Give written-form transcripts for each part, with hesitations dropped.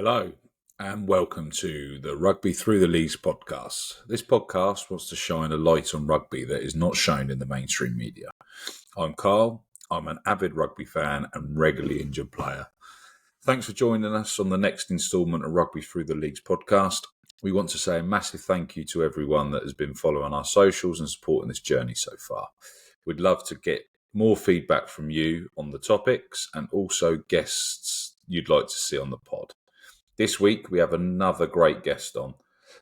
Hello and welcome to the Rugby Through the Leagues podcast. This podcast wants to shine a light on rugby that is not shown in the mainstream media. I'm Carl, I'm an avid rugby fan and regularly injured player. Thanks for joining us on the next instalment of Rugby Through the Leagues podcast. We want to say a massive thank you to everyone that has been following our socials and supporting this journey so far. We'd love to get more feedback from you on the topics and also guests you'd like to see on the pod. This week, we have another great guest on.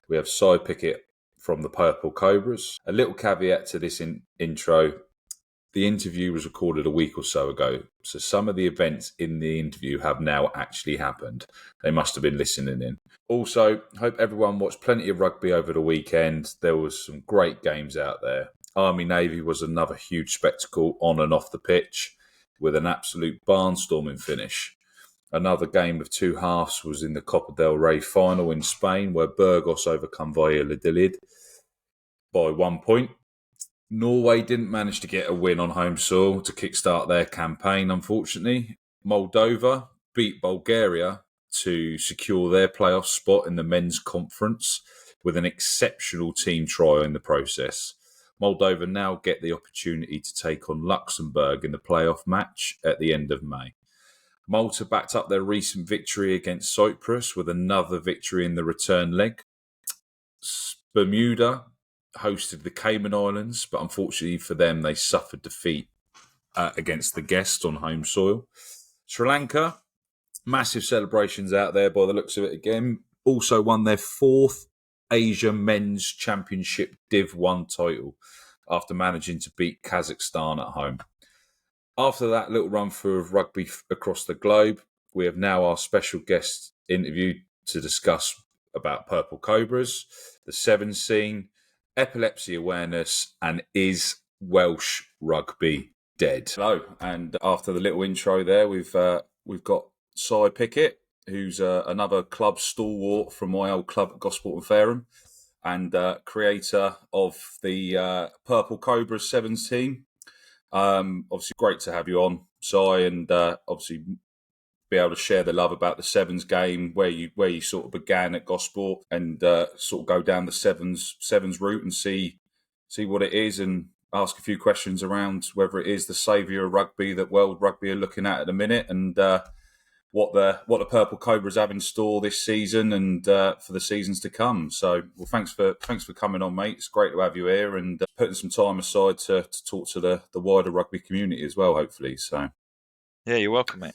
We have Si Pickett from the Purple Cobras. A little caveat to this intro. The interview was recorded a week or so ago, so some of the events in the interview have now actually happened. They must have been listening in. Also, hope everyone watched plenty of rugby over the weekend. There was some great games out there. Army-Navy was another huge spectacle on and off the pitch with an absolute barnstorming finish. Another game of two halves was in the Copa del Rey final in Spain, where Burgos overcome Valladolid by 1 point. Norway didn't manage to get a win on home soil to kickstart their campaign, unfortunately. Moldova beat Bulgaria to secure their playoff spot in the men's conference with an exceptional team try in the process. Moldova now get the opportunity to take on Luxembourg in the playoff match at the end of May. Malta backed up their recent victory against Cyprus with another victory in the return leg. Bermuda hosted the Cayman Islands, but unfortunately for them, they suffered defeat against the guests on home soil. Sri Lanka, massive celebrations out there by the looks of it again, also won their fourth Asia Men's Championship Div 1 title after managing to beat Kazakhstan at home. After that little run through of rugby across the globe, we have now our special guest interview to discuss about Purple Cobras, the Sevens scene, epilepsy awareness, and is Welsh Rugby dead? Hello, and after the little intro there, we've got Si Pickett, who's another club stalwart from my old club at Gosport Fareham, and creator of the Purple Cobras Sevens team. Obviously, great to have you on, Si, and obviously be able to share the love about the Sevens game, where you sort of began at Gosport, and sort of go down the Sevens route and see what it is, and ask a few questions around whether it is the saviour of rugby that World Rugby are looking at the minute, and what the Purple Cobras have in store this season and for the seasons to come. So, well, thanks for coming on, mate. It's great to have you here and putting some time aside to talk to the wider rugby community as well, hopefully. So, yeah, you're welcome, mate.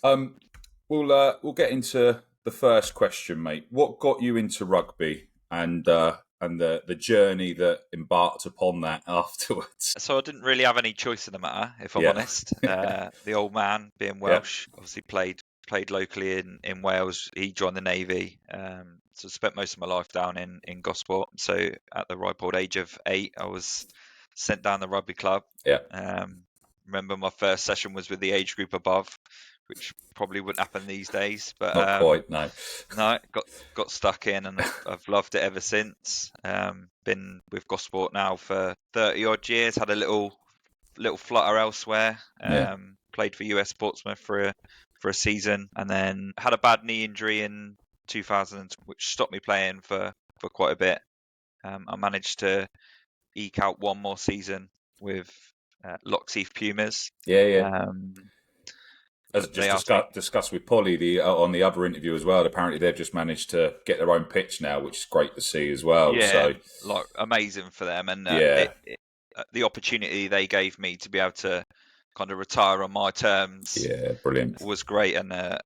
We'll get into the first question, mate. What got you into rugby and the journey that embarked upon that afterwards? So I didn't really have any choice in the matter, if I'm honest. The old man, being Welsh, obviously played locally in Wales. He joined the Navy, so spent most of my life down in Gosport. So at the ripe old age of 8, I was sent down the rugby club. Remember my first session was with the age group above, which probably wouldn't happen these days. But not quite, no. No, got stuck in, and I've loved it ever since. Been with Gosport now for 30 odd years. Had a little flutter elsewhere. Played for US Portsmouth for a season, and then had a bad knee injury in 2000, which stopped me playing for quite a bit. I managed to eke out one more season with Lockheath Pumas. As just discussed with Polly on the other interview as well, apparently they've just managed to get their own pitch now, which is great to see as well. Yeah, so amazing for them, and the opportunity they gave me to be able to kind of retire on my terms, brilliant, was great, and a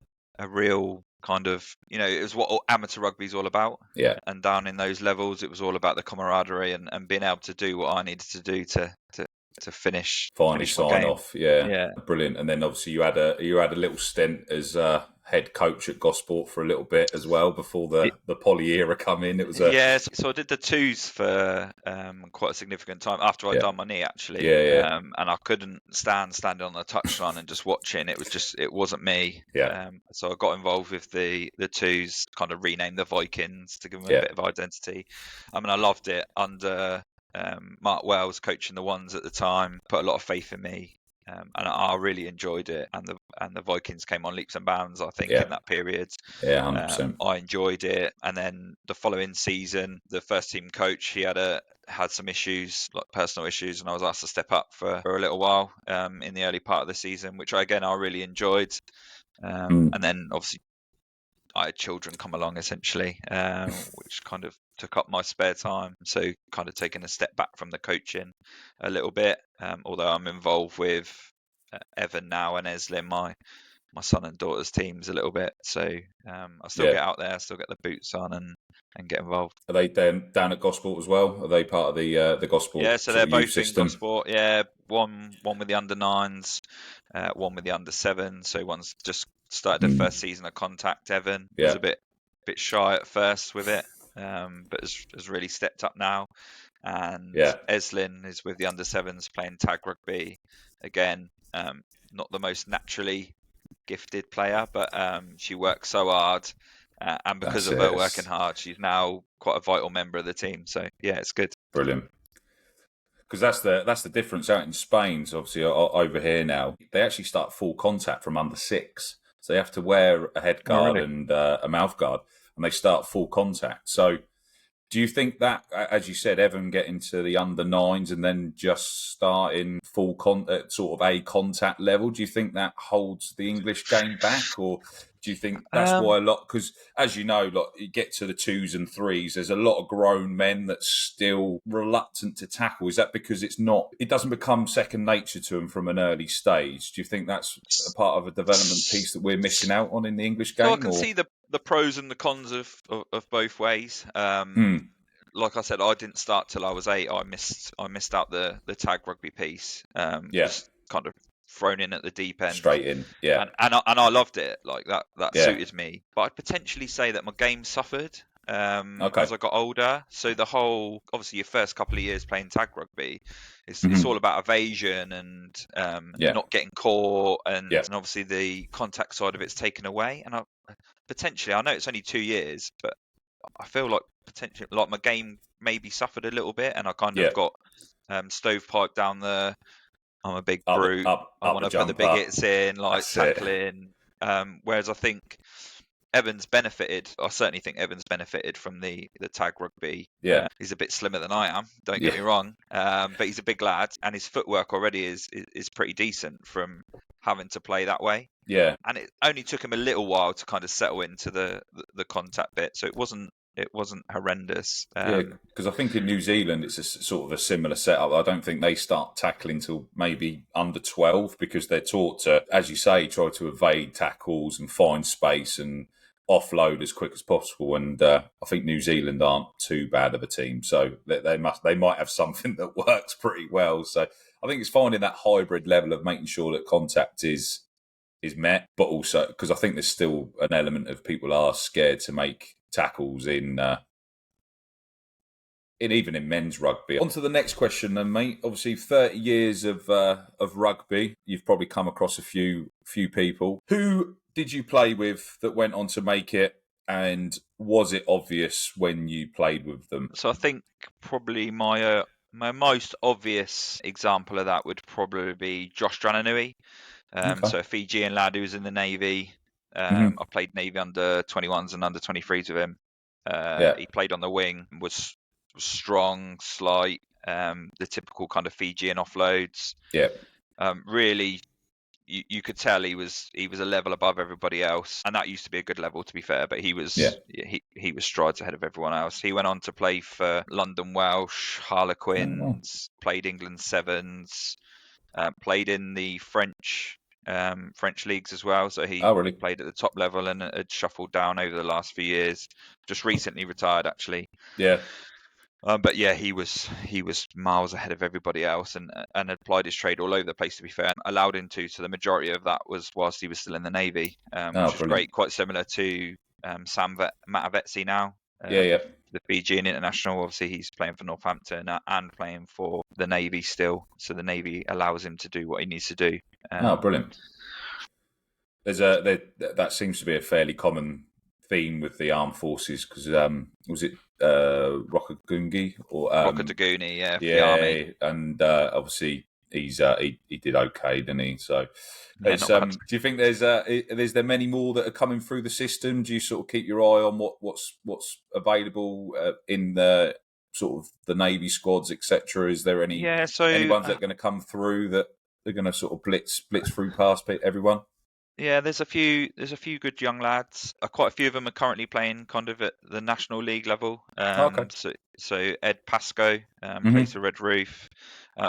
real kind of, it was what amateur rugby is all about. And down in those levels, it was all about the camaraderie and being able to do what I needed to do to finish sign off. Brilliant. And then obviously you had a little stint as head coach at Gosport for a little bit as well before the Poly era come in. It was so I did the twos for quite a significant time after I'd done my knee, actually. And I couldn't standing on the touchline and just watching. It wasn't me. So I got involved with the twos, kind of renamed the Vikings to give them a bit of identity. I mean, I loved it under Mark Wells coaching the ones at the time. Put a lot of faith in me. and I really enjoyed it. And the Vikings came on leaps and bounds, I think, Yeah. in that period. Yeah, 100%. I enjoyed it, and then the following season, the first team coach, he had some issues, like personal issues, and I was asked to step up for a little while in the early part of the season, which I really enjoyed. And then obviously I had children come along essentially, which kind of took up my spare time. So kind of taking a step back from the coaching a little bit, although I'm involved with Evan now and Eslin, my son and daughter's teams a little bit. So I still get out there, still get the boots on and get involved. Are they down at Gosport as well? Are they part of the Gosport Yeah, so sort they're of youth both in system? Gosport. Yeah, one with the under nines, one with the under sevens. So one's just started their first season of contact. Evan was a bit shy at first with it, but has really stepped up now. And Eslin is with the under sevens playing tag rugby. Again, not the most naturally gifted player, but she works so hard. And because of her working hard, she's now quite a vital member of the team. So yeah, it's good. Brilliant. Because that's the difference out in Spain. So obviously over here now, they actually start full contact from under 6. So they have to wear a head guard and a mouth guard, and they start full contact. So do you think that, as you said, Evan getting to the under 9s and then just starting full sort of a contact level, do you think that holds the English game back, or do you think that's why a lot? Because as you know, like you get to the 2s and 3s, there's a lot of grown men that's still reluctant to tackle. Is that because it doesn't become second nature to them from an early stage? Do you think that's a part of a development piece that we're missing out on in the English game? So I can see the pros and the cons of both ways. Like I said, I didn't start till I was 8. I missed out the tag rugby piece. Was kind of thrown in at the deep end, straight in. Yeah, and I loved it. Like that suited me. But I'd potentially say that my game suffered as I got older. So the whole, obviously, your first couple of years playing tag rugby, it's all about evasion and not getting caught, and obviously the contact side of it's taken away. And I know it's only 2 years, but I feel like potentially like my game maybe suffered a little bit, and I kind of got stovepipe down the. I'm a big brute. I want to put the big hits in, like tackling. Whereas I think Evans benefited. I certainly think Evans benefited from the tag rugby. Yeah, he's a bit slimmer than I am. Don't get me wrong, but he's a big lad, and his footwork already is pretty decent from having to play that way. Yeah, and it only took him a little while to kind of settle into the contact bit, so it wasn't horrendous. because I think in New Zealand it's a sort of a similar setup. I don't think they start tackling till maybe under 12, because they're taught to, as you say, try to evade tackles and find space and offload as quick as possible. And I think New Zealand aren't too bad of a team, so they might have something that works pretty well. So I think it's finding that hybrid level of making sure that contact is met, but also because I think there's still an element of people are scared to make tackles in even in men's rugby. On to the next question then, mate. Obviously 30 years of rugby, you've probably come across a few people. Who did you play with that went on to make it, and was it obvious when you played with them? So I think probably my most obvious example of that would probably be Josh Drananui. So a Fijian lad who was in the Navy. I played Navy under 21s and under 23s with him. He played on the wing, was strong, slight, the typical kind of Fijian offloads. Yeah. Really, you could tell he was a level above everybody else, and that used to be a good level, to be fair. But he was he was strides ahead of everyone else. He went on to play for London Welsh, Harlequins, played England Sevens, played in the French leagues as well. So he played at the top level and had shuffled down over the last few years. Just recently retired, actually. Yeah. But yeah, he was miles ahead of everybody else, and applied his trade all over the place, to be fair. Allowed him to. So the majority of that was whilst he was still in the Navy, which was great. Quite similar to Sam Matavetsi now. The Fijian international. Obviously, he's playing for Northampton and playing for the Navy still. So the Navy allows him to do what he needs to do. Brilliant. That seems to be a fairly common theme with the armed forces, because was it Rockaguni or Rockaguni, the army, and obviously he did okay, didn't he? So, Yeah, not bad. do you think there's there many more that are coming through the system? Do you sort of keep your eye on what's available in the sort of the Navy squads, etc.? Is there any ones that are going to come through that are going to sort of blitz through past everyone? Yeah, there's a few good young lads. Quite a few of them are currently playing kind of at the National League level. Okay. So Ed Pascoe plays for Red Roof.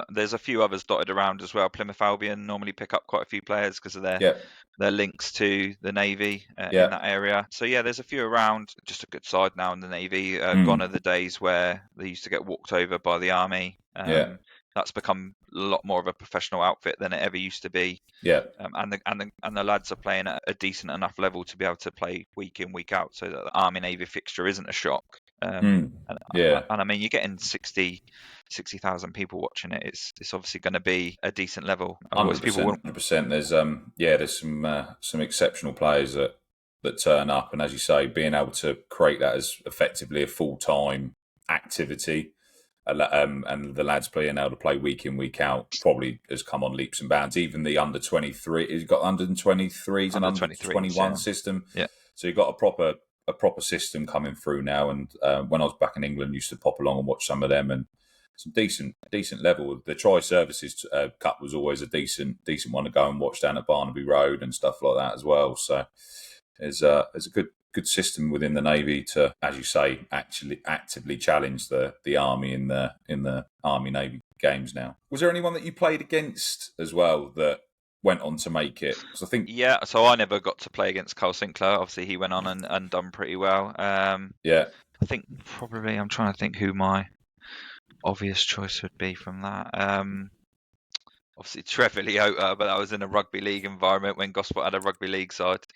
There's a few others dotted around as well. Plymouth Albion normally pick up quite a few players because of their links to the Navy in that area. So yeah, there's a few around. Just a good side now in the Navy. Gone are the days where they used to get walked over by the Army. That's become a lot more of a professional outfit than it ever used to be. And the lads are playing at a decent enough level to be able to play week in, week out, so that the Army Navy fixture isn't a shock. And I mean, you're getting 60,000 people watching it. It's obviously going to be a decent level. 100%. There's some exceptional players that turn up, and as you say, being able to create that as effectively a full-time activity. And the lads being able to play week in, week out probably has come on leaps and bounds. Even the under 23, he's got under 23s and under 21 system. Yeah. So you've got a proper system coming through now. And when I was back in England, I used to pop along and watch some of them, and some decent level. The Tri Services Cup was always a decent one to go and watch down at Barnaby Road and stuff like that as well. So there's a good system within the Navy to, as you say, actually actively challenge the Army in the Army Navy games now. Was there anyone that you played against as well that went on to make it? So I never got to play against Carl Sinclair. Obviously, he went on and done pretty well. I think probably I'm trying to think who my obvious choice would be from that. Obviously Trevor Leota, but that was in a rugby league environment when Gosport had a rugby league side.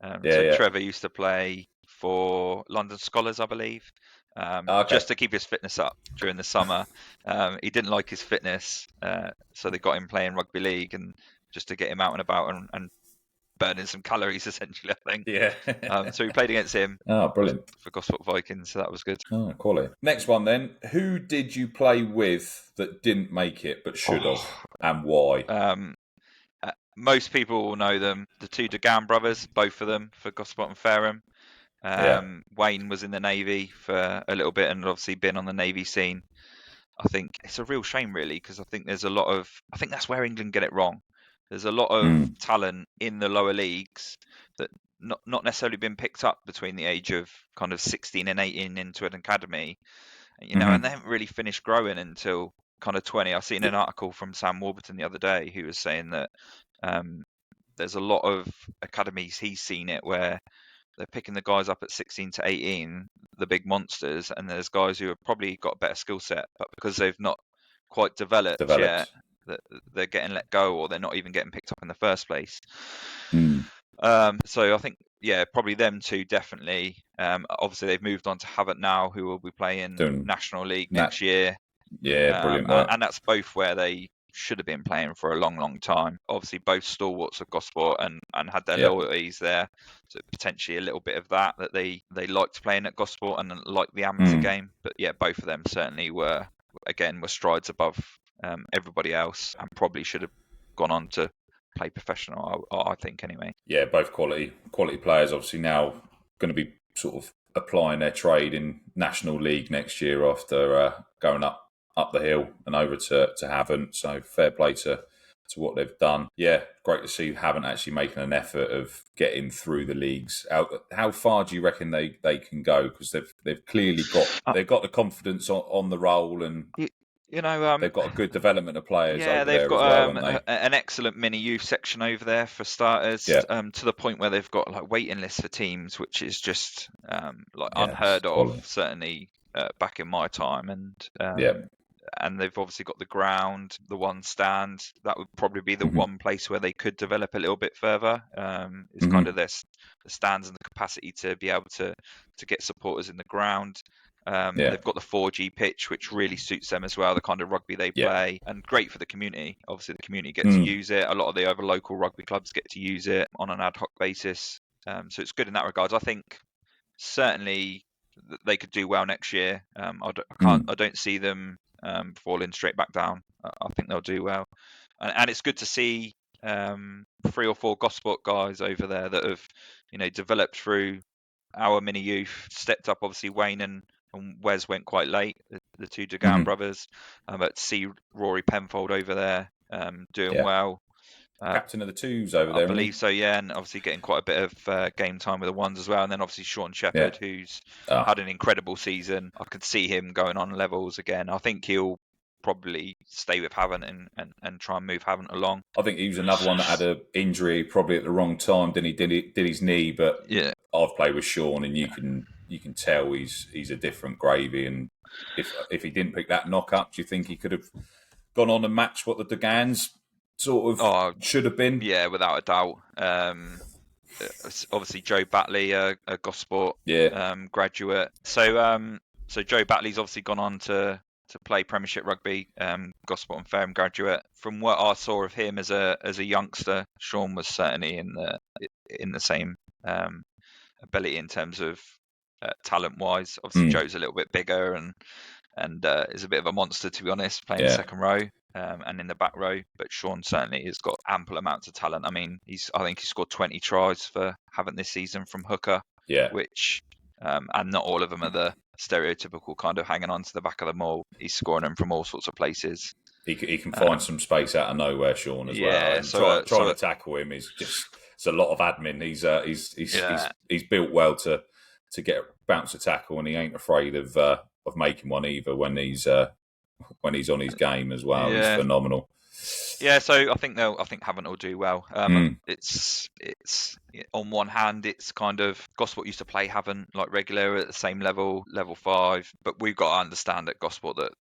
Trevor used to play for London Scholars, I believe, just to keep his fitness up during the summer. He didn't like his fitness, so they got him playing rugby league, and just to get him out and about and burning some calories, essentially, I think. Yeah. So we played against him. Oh, brilliant. For Gosport Vikings, so that was good. Oh, quality. Next one then. Who did you play with that didn't make it but should have, and why? Most people will know them. The two DeGan brothers, both of them, for Gosport and Fareham. Wayne was in the Navy for a little bit and obviously been on the Navy scene. I think it's a real shame, really, because I think that's where England get it wrong. There's a lot of talent in the lower leagues that not necessarily been picked up between the age of kind of 16 and 18 into an academy, and they haven't really finished growing until kind of 20. I've seen an article from Sam Warburton the other day who was saying that there's a lot of academies he's seen it where they're picking the guys up at 16 to 18, the big monsters, and there's guys who have probably got a better skill set, but because they've not quite developed yet, they're getting let go, or they're not even getting picked up in the first place. So I think, probably them two, definitely. Obviously, they've moved on to Havant now, who will be playing National League next year. Yeah, brilliant. And that's both where they should have been playing for a long, long time. Obviously, both stalwarts of Gosport and had their loyalties there. So potentially a little bit of that they liked playing at Gosport and liked the amateur game. But yeah, both of them certainly were strides above everybody else, and probably should have gone on to play professional, I think, anyway. Yeah, both quality players. Obviously now going to be sort of applying their trade in National League next year after going up the hill and over to Havant. So fair play to what they've done. Yeah, great to see Havant actually making an effort of getting through the leagues. How far do you reckon they can go? Because they've clearly got the confidence on the roll, and they've got a good development of players over there as well. Yeah, they've got an excellent mini youth section over there for starters. To the point where they've got like waiting lists for teams, which is just unheard of. Certainly back in my time, and they've obviously got the ground, the one stand. That would probably be the one place where they could develop a little bit further. Is kind of the stands and the capacity to be able to get supporters in the ground. They've got the 4G pitch, which really suits them as well, the kind of rugby they play, and great for the community. Obviously, the community gets to use it. A lot of the other local rugby clubs get to use it on an ad hoc basis. So it's good in that regard. I think certainly they could do well next year. I don't see them falling straight back down. I think they'll do well, and it's good to see 3 or 4 Gosport guys over there that have, developed through our mini youth, stepped up. Obviously, Wayne and Wes went quite late, the 2 Dugan brothers, but to see Rory Penfold over there doing well. Captain of the twos over there, I believe so, yeah, and obviously getting quite a bit of game time with the ones as well. And then obviously Sean Shepherd, who's had an incredible season. I could see him going on levels again. I think he'll probably stay with Havant and try and move Havant along. I think he was another one that had an injury probably at the wrong time. Then he did his knee, but I've played with Sean, and you can tell he's a different gravy. And if he didn't pick that knock up, do you think he could have gone on and matched what the Dugans sort of should have been? Yeah, without a doubt. Obviously Joe Batley, a Gosport graduate. So Joe Batley's obviously gone on to play Premiership Rugby, Gosport and Fareham graduate. From what I saw of him as a youngster, Sean was certainly in the same ability in terms of talent wise. Obviously Joe's a little bit bigger and is a bit of a monster, to be honest, playing second row and in the back row. But Sean certainly has got ample amounts of talent. I mean, I think he scored 20 tries for Havant this season from hooker, which and not all of them are the stereotypical kind of hanging on to the back of the maul. He's scoring them from all sorts of places. He can find some space out of nowhere, Sean, as well. And trying to tackle him is it's a lot of admin. He's built well to get a bounce to tackle, and he ain't afraid of making one either when he's on his game as well. He's phenomenal. Yeah, so I think Havant will do well. It's on one hand, it's kind of Gosport used to play Havant like regular at the same level 5, but we've got to understand at Gosport that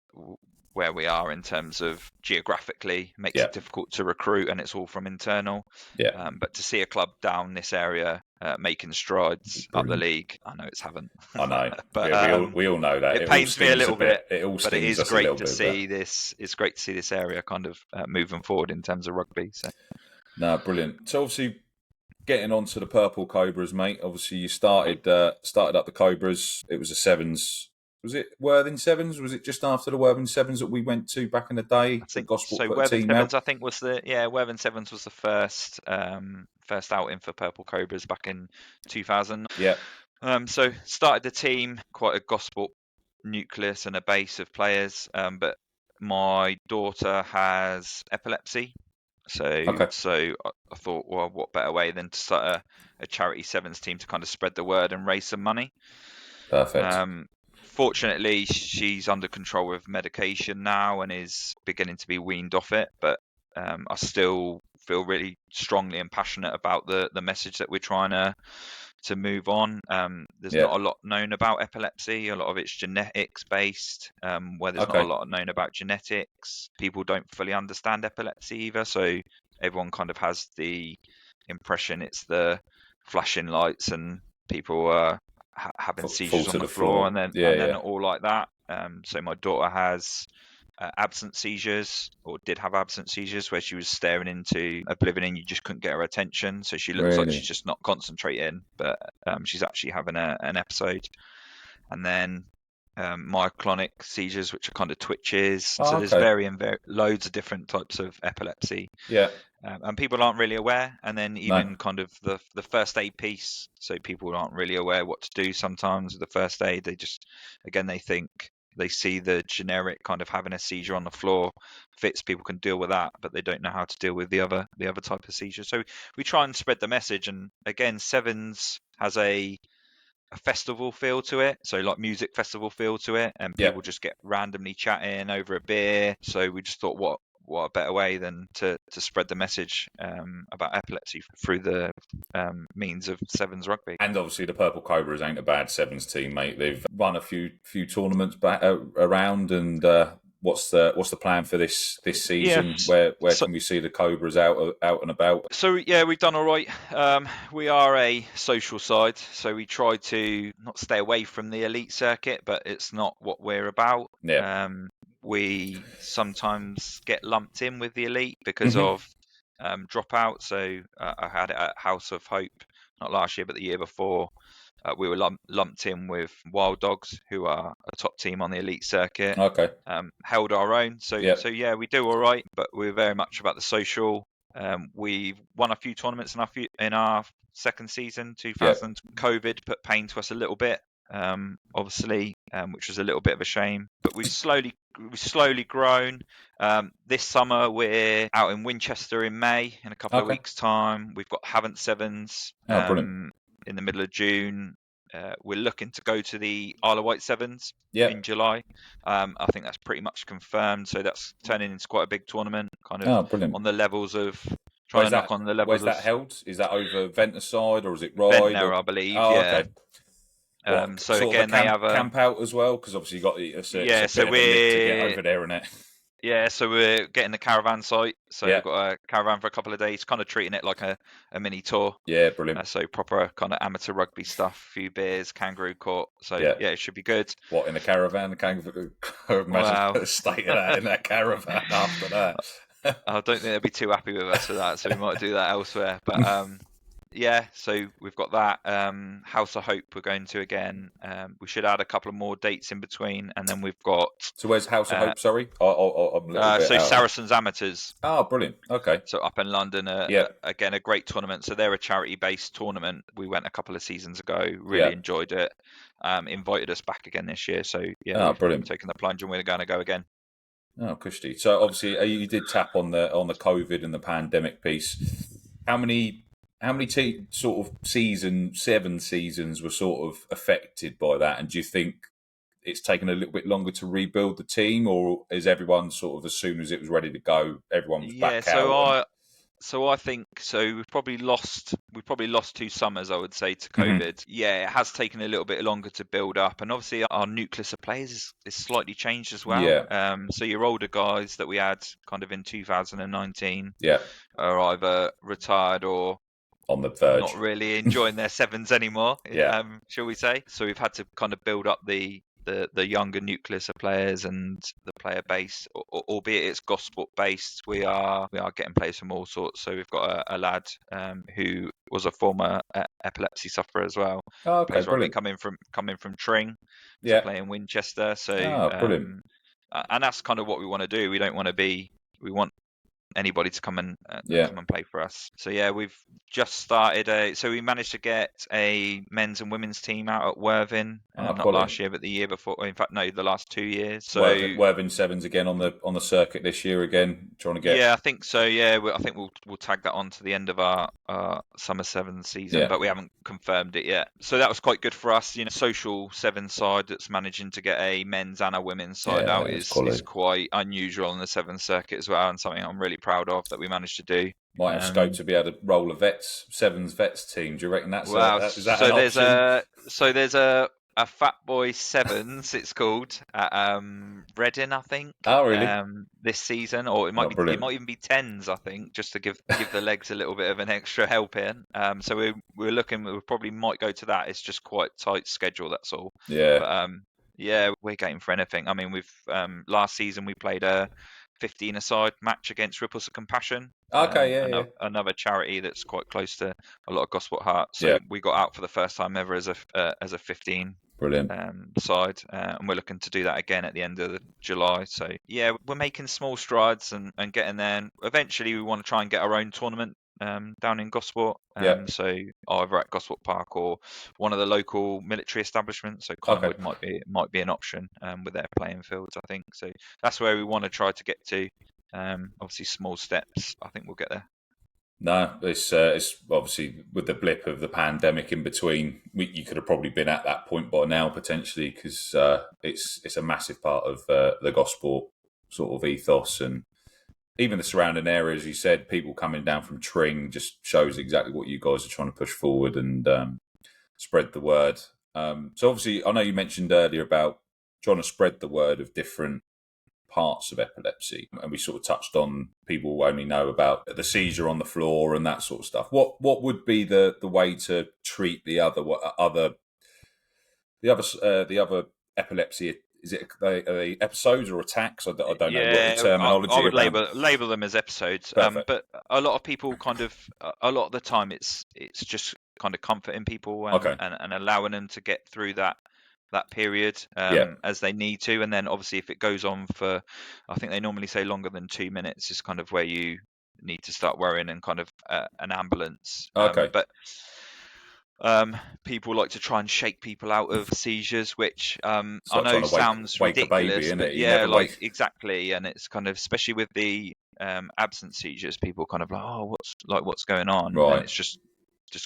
where we are in terms of geographically makes it difficult to recruit, and it's all from internal. But to see a club down this area making strides up the league, I know it's Havant. I know, but we all know that it pains me a little bit. But it is great to see this. It's great to see this area kind of moving forward in terms of rugby. So, no, brilliant. So obviously, getting on to the Purple Cobras, mate. Obviously, you started up the Cobras. It was a sevens. Was it Worthing Sevens? Was it just after the Worthing Sevens that we went to back in the day? I think so. Worthing Sevens, I think, was Worthing Sevens was the first outing for Purple Cobras back in 2000. Yeah. So started the team, quite a Gosport nucleus and a base of players. But my daughter has epilepsy, so I thought, well, what better way than to start a charity sevens team to kind of spread the word and raise some money. Perfect. Fortunately, she's under control with medication now and is beginning to be weaned off it. But I still feel really strongly and passionate about the message that we're trying to move on. There's not a lot known about epilepsy. A lot of it's genetics based, where there's not a lot known about genetics. People don't fully understand epilepsy either. So everyone kind of has the impression it's the flashing lights and people having seizures on the floor and then all like that. So my daughter has absent seizures, or did have absent seizures, where she was staring into oblivion and you just couldn't get her attention. So she looks like she's just not concentrating, but she's actually having an episode. And then myoclonic seizures, which are kind of twitches. There's loads of different types of epilepsy. And people aren't really aware. And then even kind of the first aid piece, so people aren't really aware what to do sometimes with the first aid. They just, again, they see the generic kind of having a seizure on the floor fits. People can deal with that, but they don't know how to deal with the other type of seizure. So we try and spread the message. And again, Sevens has a festival feel to it, so like music festival feel to it, and people just get randomly chatting over a beer. So we just thought, what a better way than to spread the message about epilepsy through the means of sevens rugby. And obviously the Purple Cobras ain't a bad sevens team, mate. They've won a few tournaments back around, and what's the plan for this season? Where can we see the Cobras out and about? So we've done all right. We are a social side, so we try to not stay away from the elite circuit, but it's not what we're about. We sometimes get lumped in with the elite because of dropout. So I had it at House of Hope, not last year, but the year before. we were lumped in with Wild Dogs, who are a top team on the elite circuit. Okay. Held our own. So yeah, we do all right, but we're very much about the social. We've won a few tournaments in our second season. 2000 COVID put pain to us a little bit, obviously, which was a little bit of a shame. But we've slowly grown. This summer we're out in Winchester in May in a couple of weeks' time. We've got Havant Sevens in the middle of June. We're looking to go to the Isle of Wight Sevens in July. I think that's pretty much confirmed. So that's turning into quite a big tournament, kind of on the levels of trying to knock on the levels. Where's that held? Is that over Venterside or is it Ryde? Ventnor, I believe. Okay. So again, they have a camp out as well, because obviously you got so we're to get over there, isn't it? Yeah, so we're getting the caravan site. So we've got a caravan for a couple of days, kind of treating it like a mini tour. Yeah, brilliant. So proper kind of amateur rugby stuff, a few beers, kangaroo court. So yeah, it should be good. What, in the caravan? The kangaroo? Imagine the state of that in that caravan after that. I don't think they'll be too happy with us for that, so we might do that elsewhere. But yeah, so we've got that. House of Hope we're going to again. We should add a couple of more dates in between, and then we've got. So where's House of Hope? Sorry, I'm a little bit out. Saracens Amateurs. Oh, brilliant. Okay. So up in London, again a great tournament. So they're a charity-based tournament. We went a couple of seasons ago. Really enjoyed it. Invited us back again this year. So yeah, brilliant. Taking the plunge, and we're going to go again. Oh, cushy. So obviously you did tap on the COVID and the pandemic piece. How many sort of 7 seasons were sort of affected by that? And do you think it's taken a little bit longer to rebuild the team, or is everyone sort of, as soon as it was ready to go, everyone was back out? So I think we've probably lost 2 summers, I would say, to COVID. Mm-hmm. Yeah, it has taken a little bit longer to build up, and obviously our nucleus of players is slightly changed as well. Yeah. So your older guys that we had kind of in 2019 are either retired or on the verge, not really enjoying their sevens anymore. Shall we say? So we've had to kind of build up the younger nucleus of players and the player base, albeit it's Gosport based. We are getting players from all sorts. So we've got a lad who was a former epilepsy sufferer as well. Oh, okay, brilliant. Coming from Tring to play in Winchester. So brilliant. And that's kind of what we want to do. We want anybody to come and play for us. So yeah, we've just started so we managed to get a men's and women's team out at Worthing, not last year but the year before. In fact, no, the last 2 years. So Worthing Sevens again on the circuit this year again, trying to get. Yeah, I think so. Yeah, I think we'll tag that on to the end of our summer sevens season, but we haven't confirmed it yet. So that was quite good for us. Social sevens side that's managing to get a men's and a women's side out is quite unusual on the sevens circuit as well, and something I'm really proud of that we managed to do. Might have scope to be able to roll a sevens vets team. Do you reckon that's is that so an option? There's a Fat Boy Sevens, it's called, at Reading, I think. Oh, really? This season, or it might even be tens, I think, just to give the legs a little bit of an extra help in. So we're looking. We probably might go to that. It's just quite tight schedule. That's all. Yeah. But, yeah, we're game for anything. I mean, we've last season we played a 15-a-side match against Ripples of Compassion. Okay, another charity that's quite close to a lot of Gosport heart. So we got out for the first time ever as a 15. Brilliant. Side, and we're looking to do that again at the end of July. So yeah, we're making small strides and getting there. And eventually, we want to try and get our own tournament down in Gosport. So either at Gosport Park or one of the local military establishments. So Collingwood might be an option with their playing fields, I think. So that's where we want to try to get to. Obviously, small steps. I think we'll get there. No, it's obviously with the blip of the pandemic in between, you could have probably been at that point by now potentially, because it's a massive part of the Gosport sort of ethos, and even the surrounding areas. You said people coming down from Tring just shows exactly what you guys are trying to push forward and spread the word. So obviously, I know you mentioned earlier about trying to spread the word of different parts of epilepsy, and we sort of touched on people who only know about the seizure on the floor and that sort of stuff. What would be the way to treat the other epilepsy? Is it episodes or attacks? I don't know what the terminology. I would label them as episodes. But a lot of people a lot of the time it's just kind of comforting people Okay. and allowing them to get through that period as they need to. And then obviously if it goes on for, I think they normally say longer than 2 minutes is kind of where you need to start worrying and kind of an ambulance. Okay. But people like to try and shake people out of seizures, which I It's like know trying to sounds wake a baby, ridiculous, isn't but it? You yeah, never like wake. exactly. And it's kind of, especially with the absent seizures, people kind of like, oh, what's going on? And Right. it's just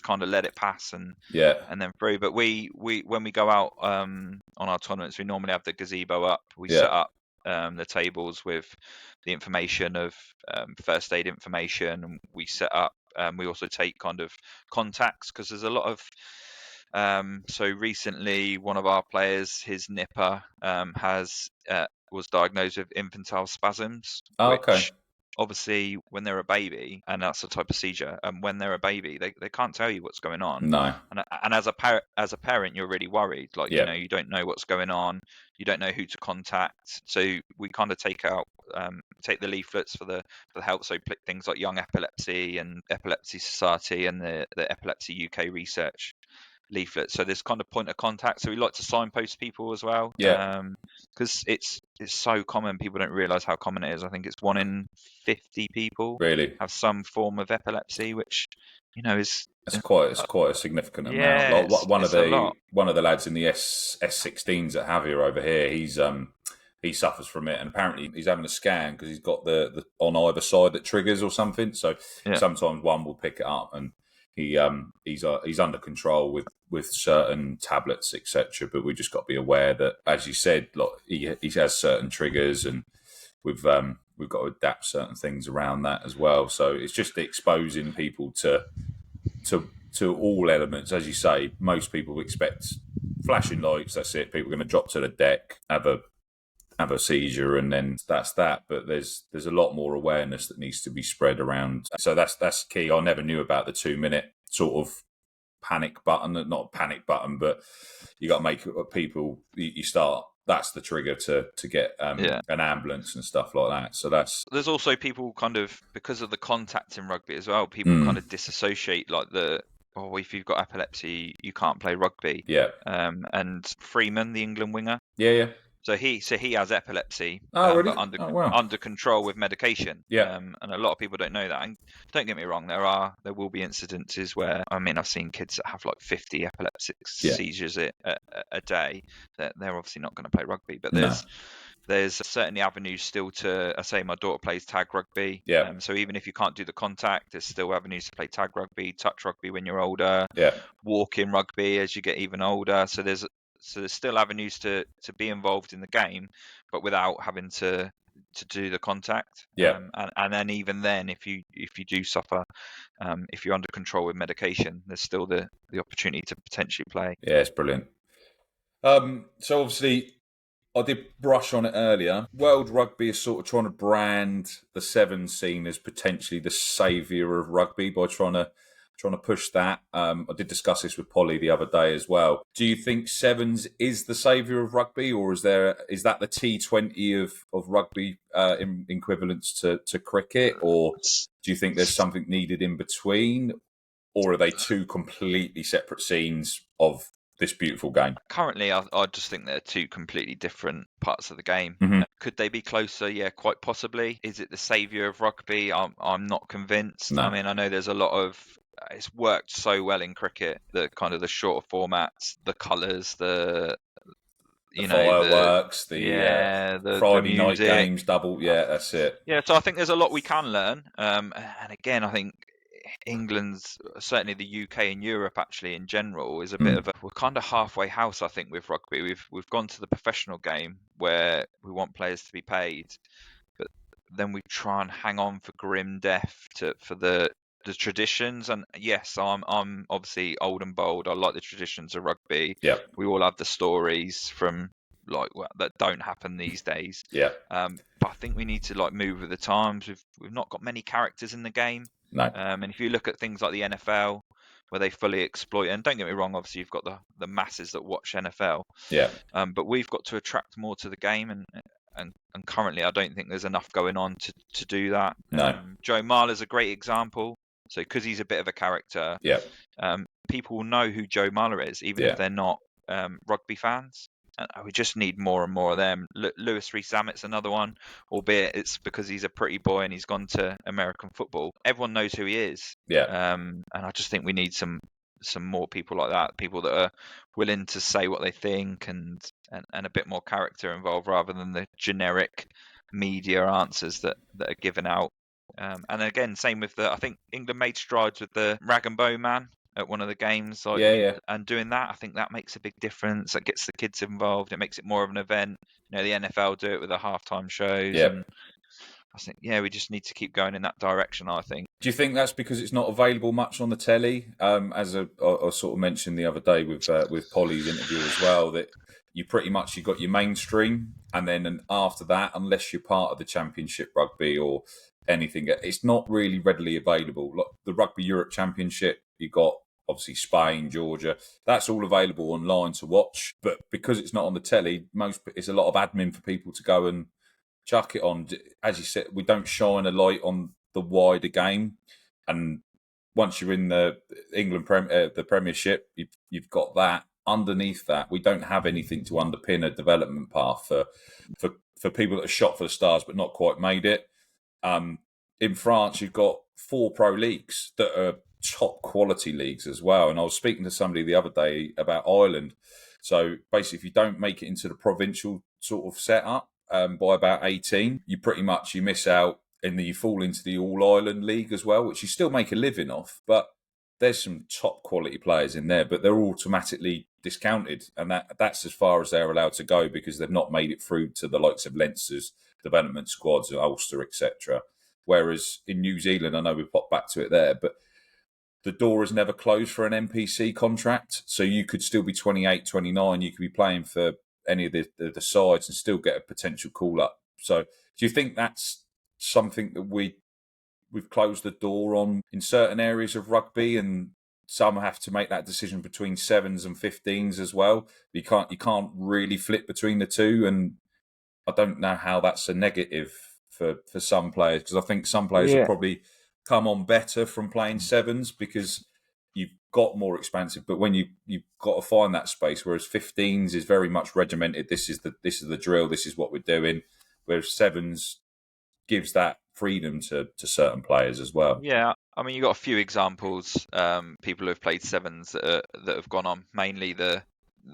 kind of let it pass and Yeah. then through. But we when we go out on our tournaments, we normally have the gazebo up. We Yeah. set up the tables with the information of first aid information, and we set up. We also take kind of contacts, because there's a lot of. So recently, one of our players, his nipper, was diagnosed with infantile spasms, Oh, okay. which obviously when they're a baby, and that's the type of seizure, and when they're a baby, they can't tell you what's going on. No. And as a parent, you're really worried. Like, Yeah. you don't know what's going on, you don't know who to contact. So we kind of take the leaflets for the help. So things like Young Epilepsy and Epilepsy Society and the Epilepsy UK research leaflet. So there's kind of point of contact. So we like to signpost people as well. Yeah. Because it's so common. People don't realise how common it is. I think it's 1 in 50 people Really. have some form of epilepsy, which is It's quite a significant amount. yeah, Like one of it's a lot. the lads in the S16s at Havant over here, he suffers from it, and apparently he's having a scan because he's got the on either side that triggers or something. So sometimes one will pick it up, and he's under control with certain tablets, etc. But we just got to be aware that, as you said, like he has certain triggers, and we've got to adapt certain things around that as well. So it's just exposing people to all elements. As you say, most people expect flashing lights, that's it, people are going to drop to the deck, have a seizure, and then that's that. But there's a lot more awareness that needs to be spread around. So that's key. I never knew about the 2 minute sort of panic button. Not panic button, but you got to make people, you start, that's the trigger to get an ambulance and stuff like that. So there's also people kind of, because of the contact in rugby as well, people kind of disassociate, like if you've got epilepsy, you can't play rugby. Yeah. And Freeman, the England winger. Yeah. So he has epilepsy, really? but under control with medication. Yeah. And a lot of people don't know that. And don't get me wrong, there will be incidences where, I mean, I've seen kids that have like 50 epileptic seizures a day. That they're obviously not going to play rugby, but there's certainly avenues still to. I say my daughter plays tag rugby. Yeah. So even if you can't do the contact, there's still avenues to play tag rugby, touch rugby when you're older. Yeah. Walk-in rugby as you get even older. So there's still avenues to be involved in the game, but without having to do the contact. Yeah. And then even then, if you do suffer, if you're under control with medication, there's still the opportunity to potentially play. Yeah, it's brilliant. So obviously, I did brush on it earlier. World Rugby is sort of trying to brand the sevens scene as potentially the saviour of rugby by trying to push that. I did discuss this with Polly the other day as well. Do you think sevens is the saviour of rugby, or is that the T20 of rugby in equivalence to cricket, or do you think there's something needed in between, or are they two completely separate scenes of this beautiful game? Currently, I just think they're two completely different parts of the game. Mm-hmm. Could they be closer? Yeah, quite possibly. Is it the saviour of rugby? I'm not convinced. No. I mean, I know there's a lot of. It's worked so well in cricket, the kind of the shorter formats, the colours, the fireworks, the Friday night games, double. Yeah, that's it. Yeah, so I think there's a lot we can learn. And again, I think England's, certainly the UK and Europe actually in general, is a bit of we're kind of halfway house, I think, with rugby. We've gone to the professional game where we want players to be paid, but then we try and hang on for grim death for the traditions. And yes, I'm obviously old and bold. I like the traditions of rugby. Yeah. We all have the stories from that don't happen these days. Yeah. But I think we need to move with the times. We've not got many characters in the game. No. And if you look at things like the NFL, where they fully exploit, and don't get me wrong, obviously you've got the masses that watch NFL. Yeah. But we've got to attract more to the game, and currently I don't think there's enough going on to do that. No. Joe Marler's a great example. So because he's a bit of a character, people will know who Joe Muller is, even if they're not rugby fans. We just need more and more of them. Lewis Rees-Zammit's another one, albeit it's because he's a pretty boy and he's gone to American football. Everyone knows who he is. And I just think we need some more people like that, people that are willing to say what they think and a bit more character involved rather than the generic media answers that are given out. And again, same with I think England made strides with the rag and bow man at one of the games, and doing that, I think that makes a big difference. That gets the kids involved. It makes it more of an event. The NFL do it with the halftime shows, and I think we just need to keep going in that direction. I think. Do you think that's because it's not available much on the telly? As I sort of mentioned the other day with Polly's interview as well, that you got your mainstream, and then after that, unless you're part of the Championship Rugby or anything, it's not really readily available. Like the Rugby Europe Championship, you got obviously Spain, Georgia. That's all available online to watch, but because it's not on the telly, it's a lot of admin for people to go and chuck it on. As you said, we don't shine a light on the wider game, and once you're in the England the Premiership, you've got that. Underneath that, we don't have anything to underpin a development path for people that are shot for the stars but not quite made it. In France, you've got 4 pro leagues that are top quality leagues as well. And I was speaking to somebody the other day about Ireland. So basically, if you don't make it into the provincial sort of setup by about 18, you miss out, and then you fall into the All Ireland League as well, which you still make a living off. But there's some top quality players in there, but they're automatically discounted, and that's as far as they're allowed to go because they've not made it through to the likes of Leinster's development squads, Ulster, etc. Whereas in New Zealand, I know we popped back to it there, but the door is never closed for an NPC contract. So you could still be 28, 29. You could be playing for any of the sides and still get a potential call up. So do you think that's something that we've closed the door on in certain areas of rugby, and some have to make that decision between 7s and 15s as well? You can't really flip between the two, and I don't know how that's a negative for some players, because I think some players have probably come on better from playing 7s because you've got more expansive. But when you've got to find that space, whereas 15s is very much regimented. This is the drill. This is what we're doing. Whereas 7s gives that freedom to certain players as well. Yeah, I mean, you got a few examples. People who have played 7s that have gone on, mainly the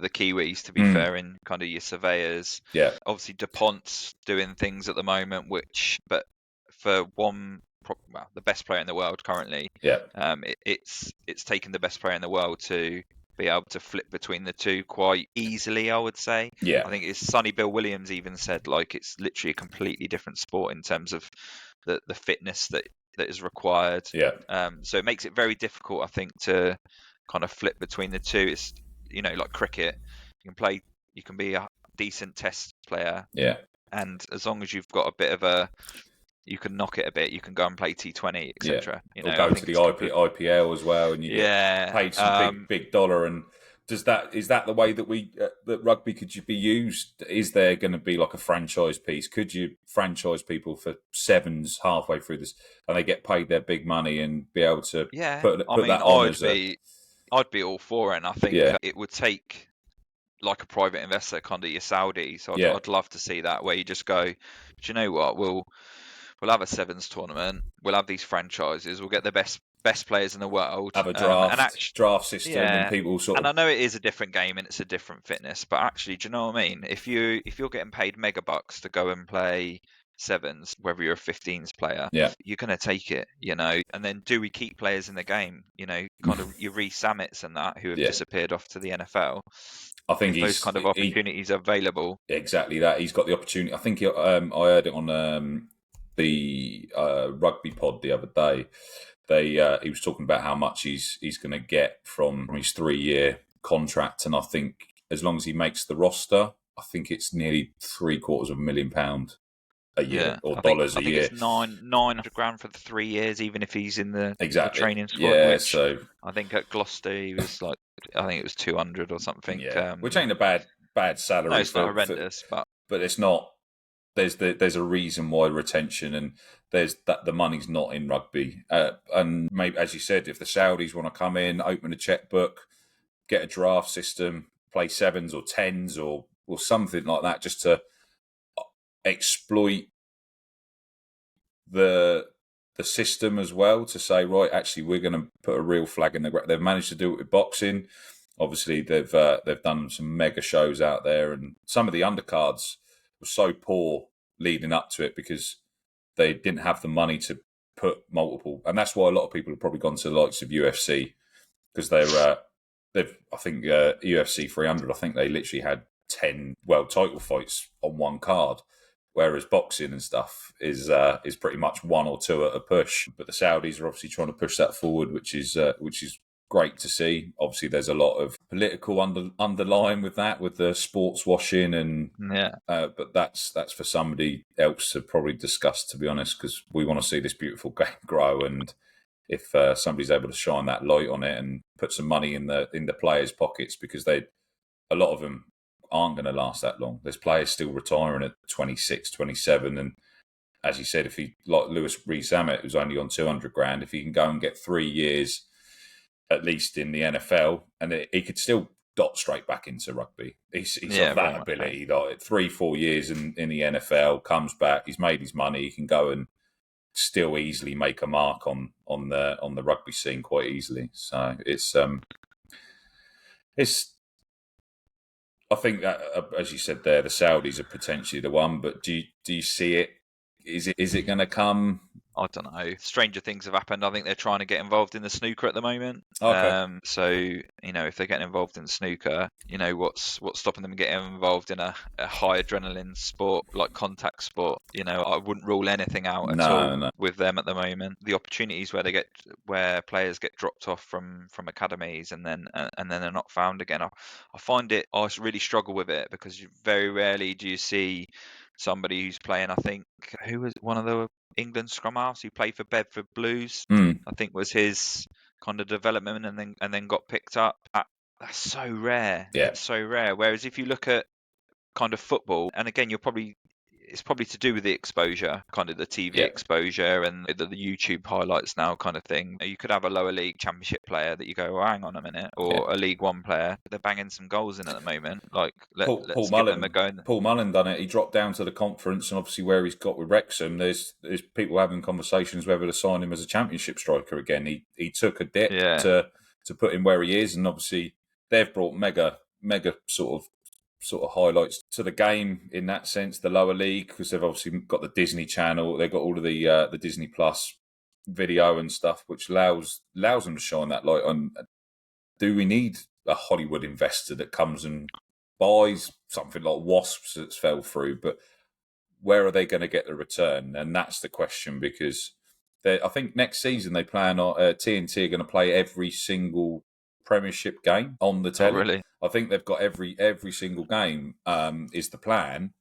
Kiwis, to be fair, in kind of your surveyors. Yeah. Obviously, DuPont's doing things at the moment, but for the best player in the world currently, it's taken the best player in the world to be able to flip between the two quite easily, I would say. Yeah. I think it's Sonny Bill Williams even said, like, it's literally a completely different sport in terms of the fitness that is required. Yeah. So it makes it very difficult, I think, to kind of flip between the two. It's, like cricket, you can be a decent test player. Yeah. And as long as you've got a bit of you can knock it a bit, you can go and play T20, etc. Or go to the IPL as well, and you get paid some big dollar. And is that the way that that rugby could be used? Is there going to be like a franchise piece? Could you franchise people for 7s halfway through this, and they get paid their big money and be able to put that on? I'd be all for it, and I think it would take like a private investor, kind of your Saudis. I'd love to see that, where you just go, do you know what, we'll have a 7s tournament, we'll have these franchises, we'll get the best players in the world, have a draft system, and people sort of... And I know it is a different game and it's a different fitness, but actually, do you know what I mean? If you're getting paid mega bucks to go and play 7s, whether you're a 15s player, you're going to take it, and then do we keep players in the game, kind of your Rees-Zammits and that, who have disappeared off to the NFL. I think those kind of opportunities are available. Exactly that. He's got the opportunity. I think I heard it on the rugby pod the other day. He was talking about how much he's going to get from his 3-year contract, and I think as long as he makes the roster, I think it's nearly £750,000 a year, or dollars a year. I think it's $900,000 for the 3 years, even if he's in the training squad. Yeah, so I think at Gloucester he was like, I think it was 200 or something. Yeah, which ain't a bad salary. No, it's not horrendous, but it's not there's a reason why retention and there's that the money's not in rugby. And maybe, as you said, if the Saudis want to come in, open a checkbook, get a draft system, play sevens or tens or something like that, just to exploit the system as well, to say, right, actually we're going to put a real flag in the ground. They've managed to do it with boxing. Obviously, they've done some mega shows out there, and some of the undercards were so poor leading up to it because they didn't have the money to put multiple, and that's why a lot of people have probably gone to the likes of UFC, because I think UFC 300, I think they literally had 10 world title fights on one card, whereas boxing and stuff is pretty much one or two at a push. But the Saudis are obviously trying to push that forward, which is great to see. Obviously, there's a lot of political underlying with that, with the sports washing, and but that's for somebody else to probably discuss, to be honest, because we want to see this beautiful game grow. And if somebody's able to shine that light on it and put some money in the players' pockets, because a lot of them aren't going to last that long. There's players still retiring at 26, 27, and as you said, if he, like Lewis Rees-Zammit, who's only on 200 grand, if he can go and get 3 years at least in the NFL, and he could still dot straight back into rugby. He's got that ability. Like 3-4 years in the NFL, comes back, he's made his money, he can go and still easily make a mark on the rugby scene quite easily. So it's I think that, as you said there, the Saudis are potentially the one. But do you see it? Is it going to come? I don't know. Stranger things have happened. I think they're trying to get involved in the snooker at the moment. Okay. So, if they're getting involved in snooker, what's stopping them getting involved in a high adrenaline sport like contact sport? I wouldn't rule anything out at all with them at the moment. The opportunities where players get dropped off from academies and then they're not found again. I find it. I really struggle with it because very rarely do you see somebody who's playing. I think who was one of the England scrum halves who played for Bedford Blues. I think was his kind of development, and then got picked up. That's so rare. Yeah. It's so rare. Whereas if you look at kind of football, and again, it's probably to do with the exposure, kind of the TV exposure and the YouTube highlights now kind of thing. You could have a lower league championship player that you go, well, hang on a minute, or a League One player. They're banging some goals in at the moment. Like, let's give them a go. Paul Mullen done it. He dropped down to the conference, and obviously where he's got with Wrexham, there's people having conversations whether to sign him as a championship striker again. He took a dip to put him where he is, and obviously they've brought mega sort of highlights to the game in that sense, the lower league, because they've obviously got the Disney Channel, they've got all of the Disney Plus video and stuff, which allows them to shine that light on. Do we need a Hollywood investor that comes and buys something like Wasps that's fell through? But where are they going to get the return? And that's the question, because I think next season they plan on TNT are going to play every single Premiership game on the telly. Oh, really? I think they've got every single game is the plan.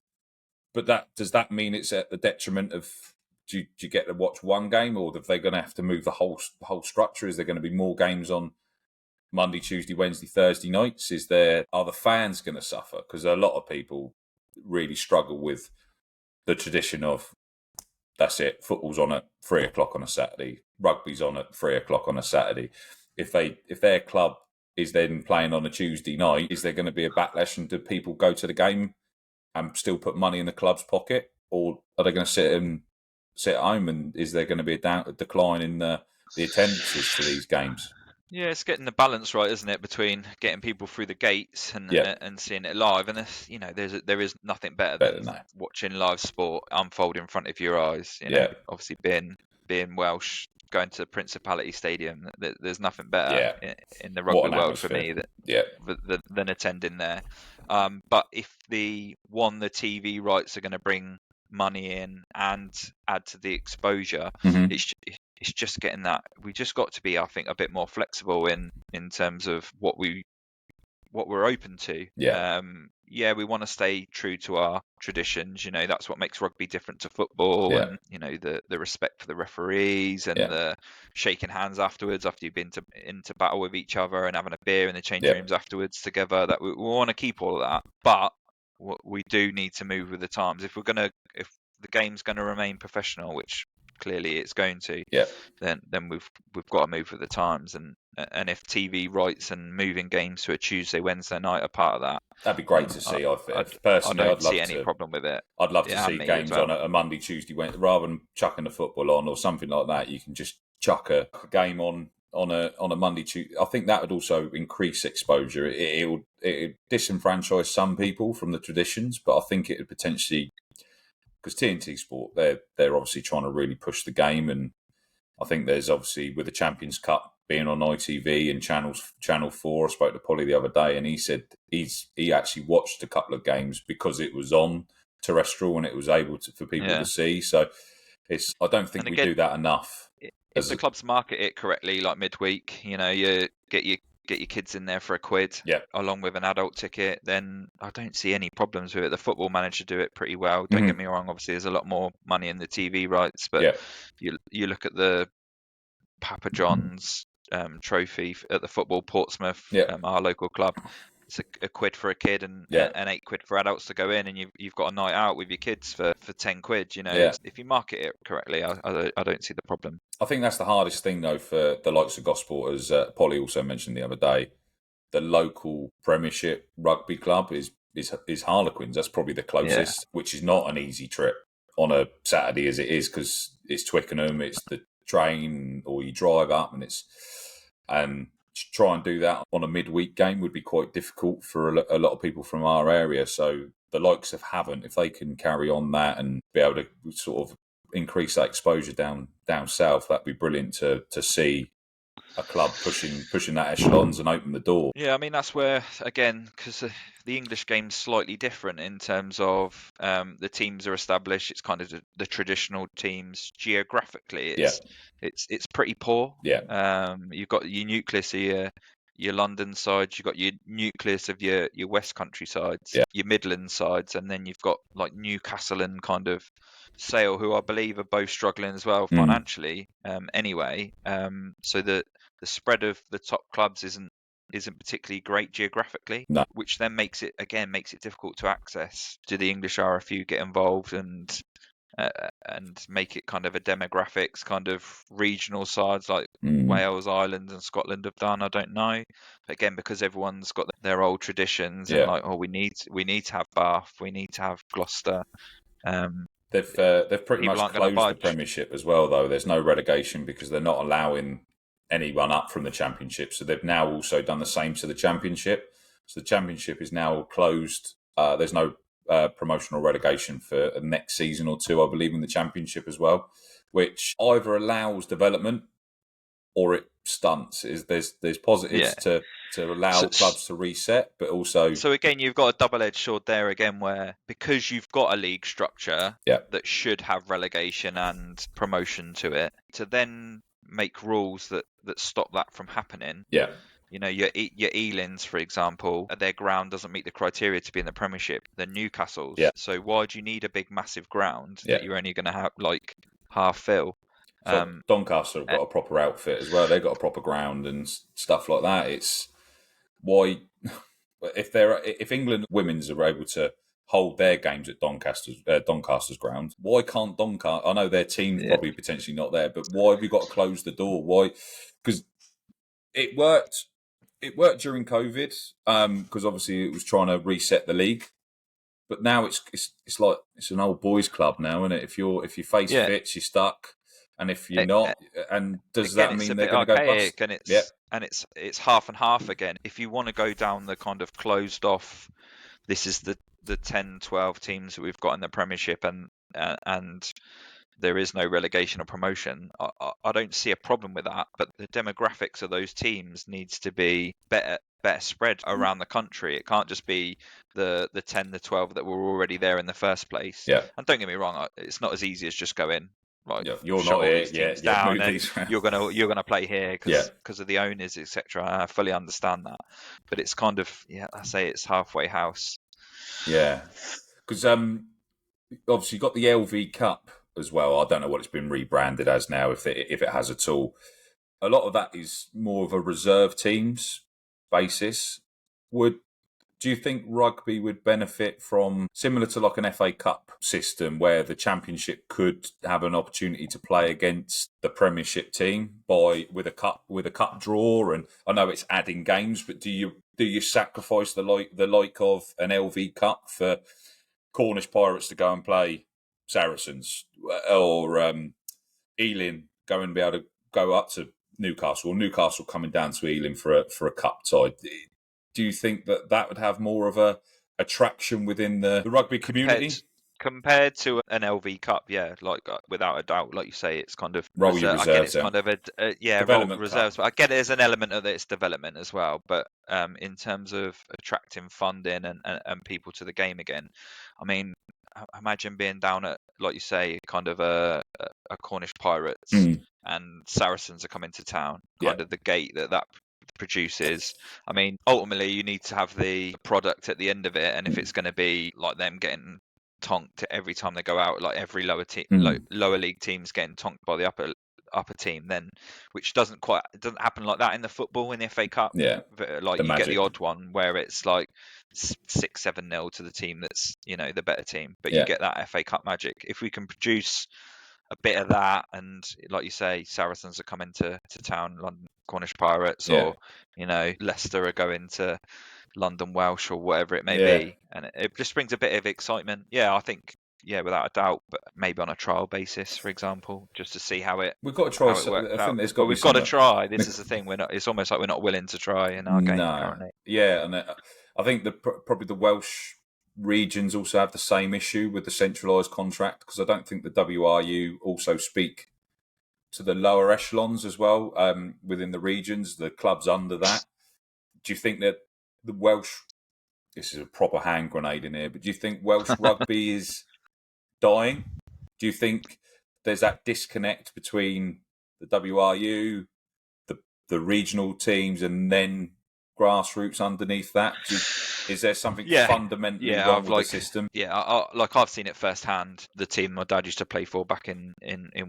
But does that mean it's at the detriment of? Do you get to watch one game, or are they going to have to move the whole structure? Is there going to be more games on Monday, Tuesday, Wednesday, Thursday nights? Are the fans going to suffer? Because a lot of people really struggle with the tradition of, that's it, football's on at 3:00 on a Saturday, rugby's on at 3:00 on a Saturday. If their club is then playing on a Tuesday night, is there going to be a backlash, and do people go to the game and still put money in the club's pocket, or are they going to sit at home, and is there going to be a decline in the attendances to these games? Yeah, it's getting the balance right, isn't it, between getting people through the gates and seeing it live. And there is nothing better than watching live sport unfold in front of your eyes. Obviously being Welsh, going to Principality Stadium, there's nothing better in the rugby world for me than attending there. But if the TV rights are going to bring money in and add to the exposure, it's just getting that. We just got to be, I think, a bit more flexible in terms of what we're open to. We want to stay true to our traditions. That's what makes rugby different to football, and the respect for the referees and the shaking hands afterwards after you've been into battle with each other and having a beer in the changing rooms afterwards together. That we want to keep all of that, but we do need to move with the times. If the game's going to remain professional, which clearly it's going to, then we've got to move with the times. And if TV rights and moving games to a Tuesday, Wednesday night are part of that, that'd be great to see. Personally, I'd see any problem with it. I'd love to see games on a Monday, Tuesday, Wednesday, rather than chucking the football on or something like that. You can just chuck a game on a Monday, Tuesday. I think that would also increase exposure. It would disenfranchise some people from the traditions, but I think it would potentially, because TNT Sport, they're obviously trying to really push the game, and I think there's obviously, with the Champions Cup being on ITV and Channel 4, I spoke to Polly the other day, and he said he actually watched a couple of games because it was on terrestrial and it was able for people to see. So I don't think we do that enough. If the clubs market it correctly, like midweek, you get your kids in there for £1 along with an adult ticket, then I don't see any problems with it. The Football Manager do it pretty well. Don't get me wrong, obviously there's a lot more money in the TV rights, but you look at the Papa John's trophy at the Football Portsmouth, our local club. It's £1 for a kid and £8 for adults to go in, and you've got a night out with your kids for £10. If you market it correctly, I don't see the problem. I think that's the hardest thing though for the likes of Gosport, as Polly also mentioned the other day. The local Premiership rugby club is Harlequins. That's probably the closest, which is not an easy trip on a Saturday as it is, because it's Twickenham, it's the train, or you drive up, and to try and do that on a midweek game would be quite difficult for a lot of people from our area. So the likes of Havant, if they can carry on that and be able to sort of increase that exposure down south, that'd be brilliant to see a club pushing that echelons and open the door. Yeah, I mean, that's where, again, because the English game's slightly different in terms of the teams are established. It's kind of the traditional teams. Geographically, it's pretty poor. You've got your nucleus of your London sides, you've got your nucleus of your West Country sides, your Midland sides, and then you've got like Newcastle and kind of Sale, who I believe are both struggling as well financially. Anyway, so the spread of the top clubs isn't particularly great geographically, which then makes it difficult to access. Do the English RFU get involved and make it kind of a demographics kind of regional sides like Wales, Ireland and Scotland have done? I don't know. But again, because everyone's got their old traditions and we need to have Bath, we need to have Gloucester. They've pretty much closed the Premiership as well, though. There's no relegation because they're not allowing anyone up from the Championship. So they've now also done the same to the Championship. So the Championship is now closed. There's no promotional relegation for the next season or two, I believe, in the Championship as well, which either allows development or it stunts. There's positives to allow clubs to reset, but also... So again, you've got a double-edged sword there again, where because you've got a league structure that should have relegation and promotion to it, to then make rules that stop that from happening. Yeah. Your Elands, for example, their ground doesn't meet the criteria to be in the Premiership. They're Newcastle's. Yeah. So why do you need a big, massive ground that you're only going to have like half fill? So Doncaster have got a proper outfit as well. They've got a proper ground and stuff like that. It's why if England women's are able to hold their games at Doncaster's ground, why can't Doncaster? I know their team's probably potentially not there, but why have we got to close the door? Why? Because it worked. It worked during COVID because obviously it was trying to reset the league. But now it's like it's an old boys club now, isn't it? If your face fits, you're stuck. And if you're not, and does that mean they're going to go bust? And it's half and half again. If you want to go down the kind of closed off, this is the 10, 12 teams that we've got in the Premiership, and there is no relegation or promotion. I don't see a problem with that, but the demographics of those teams needs to be better spread around the country. It can't just be the 10, the 12 that were already there in the first place. Yeah. And don't get me wrong, it's not as easy as just go in. Like, you're not here. Down and you're gonna play here because of the owners, etc. I fully understand that, but it's kind of I say it's halfway house. Yeah, because obviously you got the LV Cup as well. I don't know what it's been rebranded as now, if it has at all. A lot of that is more of a reserve teams basis. Would Do you think rugby would benefit from, similar to like an FA Cup system, where the Championship could have an opportunity to play against the Premiership team with a cup draw? And I know it's adding games, but do you sacrifice the like of an LV Cup for Cornish Pirates to go and play Saracens, or Ealing going to be able to go up to Newcastle, or Newcastle coming down to Ealing for a cup tie? Do you think that would have more of a attraction within the rugby community? Compared to an LV Cup, yeah, like without a doubt, like you say, it's kind of Roll your I get reserves it's kind of rolled Development reserves, Cup. but I get it as an element of its development as well. But in terms of attracting funding and people to the game again, I mean, imagine being down at, like you say, kind of a Cornish Pirates and Saracens are coming to town, kind of the gate that produces. I mean, ultimately, you need to have the product at the end of it, and if it's going to be like them getting tonked every time they go out, like every lower league teams getting tonked by the upper team, then which it doesn't happen like that in the football in the FA Cup. Yeah, like you magic. get the odd one where it's like 6-7-0 to the team that's the better team, but you get that FA Cup magic. If we can produce a bit of that, and like you say, Saracens are coming to town, London Cornish Pirates, or Leicester are going to London Welsh, or whatever it may be, and it just brings a bit of excitement. I think without a doubt, but maybe on a trial basis, for example, just to see how it we've got to try. How it works I think there's but we've got to some. try. This is the thing. It's almost like we're not willing to try in our game currently. Yeah, and I think probably the Welsh regions also have the same issue with the centralised contract, because I don't think the WRU also speak to the lower echelons as well within the regions, the clubs under that. Do you think that the Welsh, this is a proper hand grenade in here, but do you think Welsh rugby is dying? Do you think there's that disconnect between the WRU, the regional teams, and then grassroots underneath that? Is there something fundamentally wrong with the system? I've seen it firsthand. The team my dad used to play for back in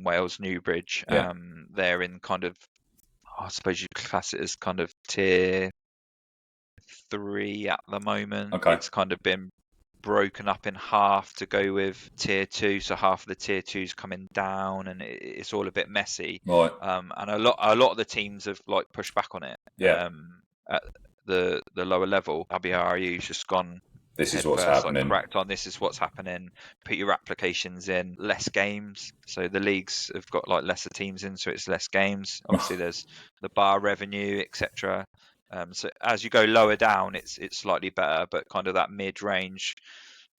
Wales, Newbridge, they're in kind of, I suppose you class it as kind of tier 3 at the moment. Okay. It's kind of been broken up in half to go with tier 2, so half of the tier 2's coming down, and it's all a bit messy. Right. And a lot of the teams have like pushed back on it. At the lower level, WRU's just gone, this is what's happening. Like, cracked on. This is what's happening. Put your applications in. Less games. So the leagues have got like lesser teams in, so it's less games. Obviously, there's the bar revenue, etc. So as you go lower down, it's slightly better, but kind of that mid-range,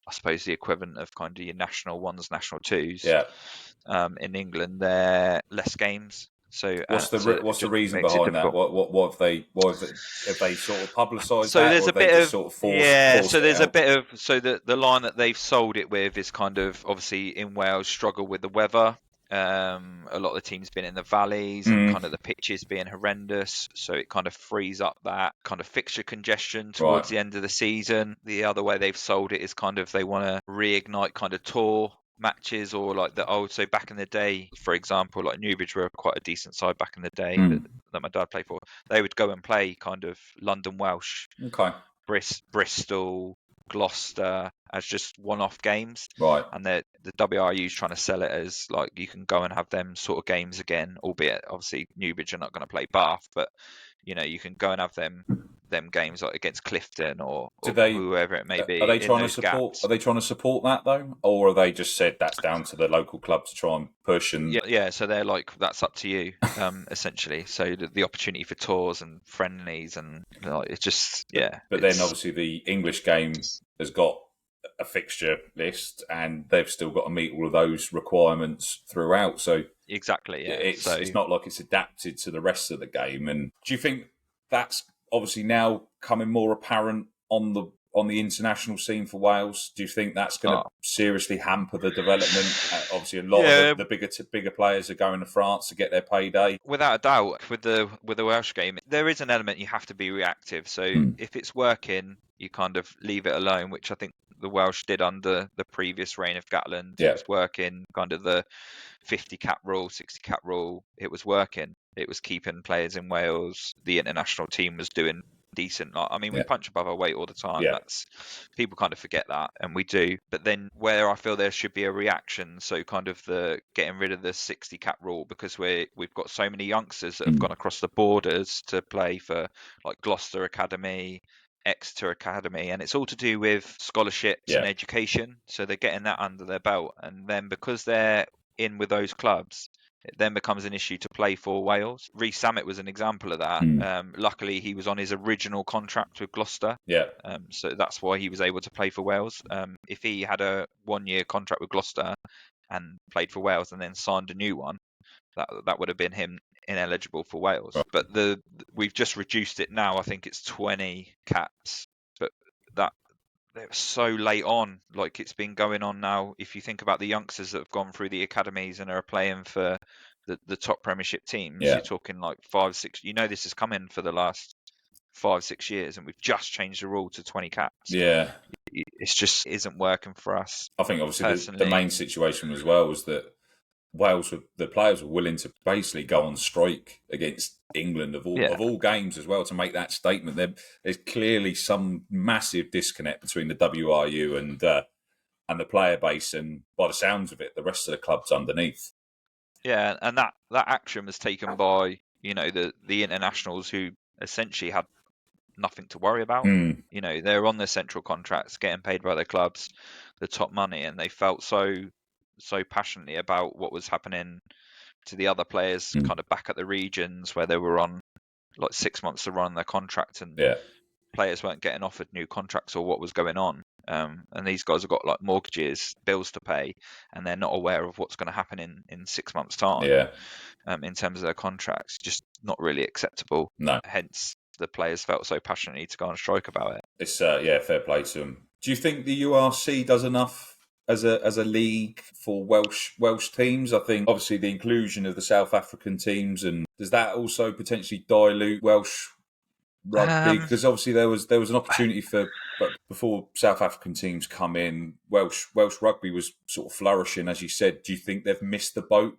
I suppose the equivalent of kind of your national ones, national twos. In England, they're less games. So what's the reason behind that? What have they sort of publicised that? There's a bit of so the line that they've sold it with is kind of, obviously in Wales, struggle with the weather. A lot of the teams been in the valleys and kind of the pitches being horrendous, so it kind of frees up that kind of fixture congestion towards the end of the season. The other way they've sold it is kind of they want to reignite kind of tour matches, or like so back in the day, for example, like Newbridge were quite a decent side back in the day that my dad played for. They would go and play kind of London Welsh, Bristol, Gloucester as just one-off games, and the WRU's trying to sell it as like you can go and have them sort of games again, albeit obviously Newbridge are not going to play Bath, but you can go and have them games like against Clifton or whoever it may be. Are they trying to support? Are they trying to support that though, or are they just said that's down to the local club to try and push? And so they're like, that's up to you, essentially. So the opportunity for tours and friendlies, and it's just But then obviously the English game has got a fixture list, and they've still got to meet all of those requirements throughout. So exactly, it's not like it's adapted to the rest of the game. And do you think that's obviously now coming more apparent on the international scene for Wales? Do you think that's going to seriously hamper the development? Obviously, a lot of the bigger players are going to France to get their payday. Without a doubt, with the Welsh game, there is an element you have to be reactive. So if it's working, you kind of leave it alone, which I think the Welsh did under the previous reign of Gatland. It was working, kind of the 50 cap rule, 60 cap rule. It was working. It was keeping players in Wales. The international team was doing decent. Like, I mean, we Yeah. punch above our weight all the time. Yeah. That's people kind of forget that, and we do. But then where I feel there should be a reaction, so kind of the getting rid of the 60 cap rule, because we've got so many youngsters that have gone across the borders to play for like Gloucester Academy, Exeter Academy, and it's all to do with scholarships and education. So they're getting that under their belt, and then because they're in with those clubs, it then becomes an issue to play for Wales. Reece Samet was an example of that. Luckily, he was on his original contract with Gloucester. Yeah. So that's why he was able to play for Wales. If he had a 1-year contract with Gloucester and played for Wales and then signed a new one, that would have been him ineligible for Wales. Right. But we've just reduced it now. I think it's 20 caps. But that they're so late on. Like, it's been going on now. If you think about the youngsters that have gone through the academies and are playing for the top Premiership teams, you're talking like 5-6. You know, this has come in for the last 5-6 years, and we've just changed the rule to 20 caps. Yeah. It's just isn't working for us. I think obviously the main situation as well was that the players were willing to basically go on strike against England of all games as well to make that statement. There's clearly some massive disconnect between the WRU and the player base, and by the sounds of it, the rest of the clubs underneath. Yeah, and that action was taken by the internationals who essentially had nothing to worry about. They're on their central contracts, getting paid by their clubs, the top money, and they felt so passionately about what was happening to the other players kind of back at the regions where they were on like 6 months to run their contract, and players weren't getting offered new contracts or what was going on. And these guys have got like mortgages, bills to pay, and they're not aware of what's going to happen in 6 months' time. In terms of their contracts, just not really acceptable. No. Hence, the players felt so passionately to go on strike about it. It's fair play to them. Do you think the URC does enough as a league for Welsh teams? I think obviously the inclusion of the South African teams, and does that also potentially dilute Welsh rugby? Because obviously there was an opportunity but before South African teams come in, Welsh rugby was sort of flourishing, as you said. Do you think they've missed the boat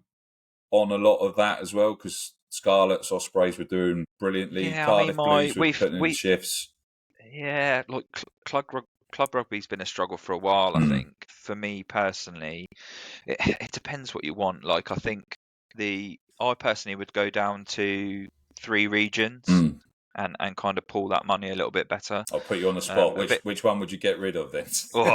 on a lot of that as well? Because Scarlets, Ospreys were doing brilliantly. Cardiff Blues were putting in shifts. Yeah, like club rugby's been a struggle for a while, I think. For me personally, it depends what you want. Like, I think I personally would go down to 3 regions and kind of pull that money a little bit better. I'll put you on the spot. Which one would you get rid of then? So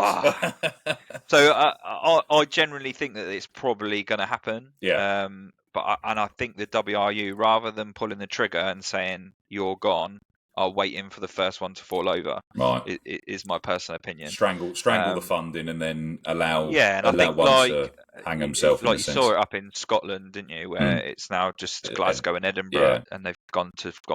I generally think that it's probably going to happen. Yeah. But I think the WRU, rather than pulling the trigger and saying you're gone, are waiting for the first one to fall over. Right. It is my personal opinion. Strangle the funding and then allow one to hang himself. Like, you saw it up in Scotland, didn't you? Where it's now just Glasgow and Edinburgh, and they've gone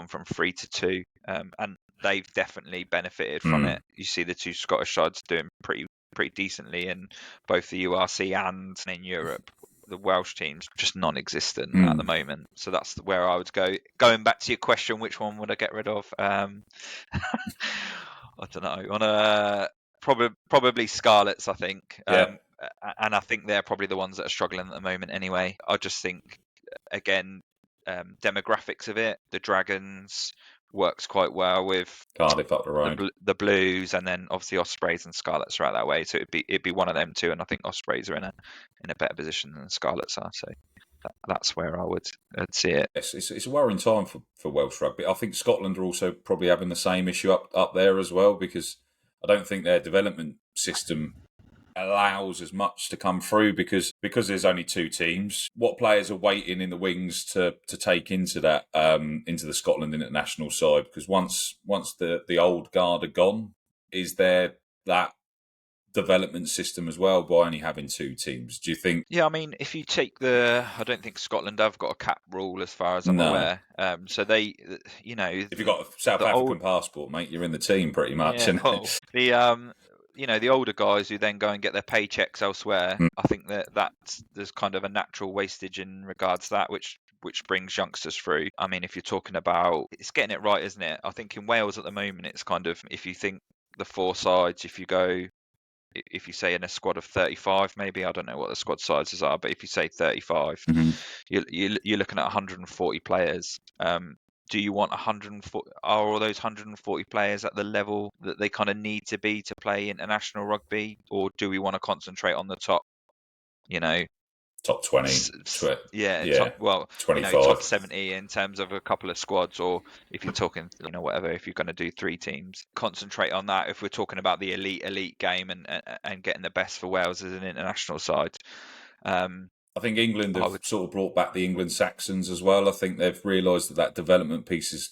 from 3 to 2, and they've definitely benefited from it. You see the 2 Scottish sides doing pretty decently in both the URC and in Europe. The Welsh team's just non-existent at the moment, so that's where I would go. Going back to your question, which one would I get rid of? I don't know. On probably Scarlets, I think. And I think they're probably the ones that are struggling at the moment anyway. I just think, again, demographics of it, the Dragons works quite well with Cardiff up the road, the Blues, and then obviously Ospreys and Scarlets are out that way. So it'd be one of them two, and I think Ospreys are in a better position than Scarlets are. So that's where I'd see it. It's a worrying time for Welsh rugby. I think Scotland are also probably having the same issue up there as well, because I don't think their development system allows as much to come through because there's only 2 teams. What players are waiting in the wings to take into that into the Scotland international side? Because once the old guard are gone, is there that development system as well by only having 2 teams? Do you think? Yeah, I mean, if you take I don't think Scotland have got a cap rule as far as I'm aware. So they, if you've got a South African passport, mate, you're in the team pretty much. Yeah, the older guys who then go and get their paychecks elsewhere, I think there's kind of a natural wastage in regards to that, which brings youngsters through. I mean, if you're talking about, it's getting it right, isn't it? I think in Wales at the moment, it's kind of, if you think the 4 sides, if you say in a squad of 35, maybe, I don't know what the squad sizes are, but if you say 35, you're looking at 140 players. do you want 140? Are all those 140 players at the level that they kind of need to be to play international rugby, or do we want to concentrate on the top? Top 20, top, well, 25. top 70 in terms of a couple of squads, or if you're talking, whatever, if you're going to do 3 teams, concentrate on that. If we're talking about the elite game and getting the best for Wales as an international side. I think England have sort of brought back the England Saxons as well. I think they've realised that development piece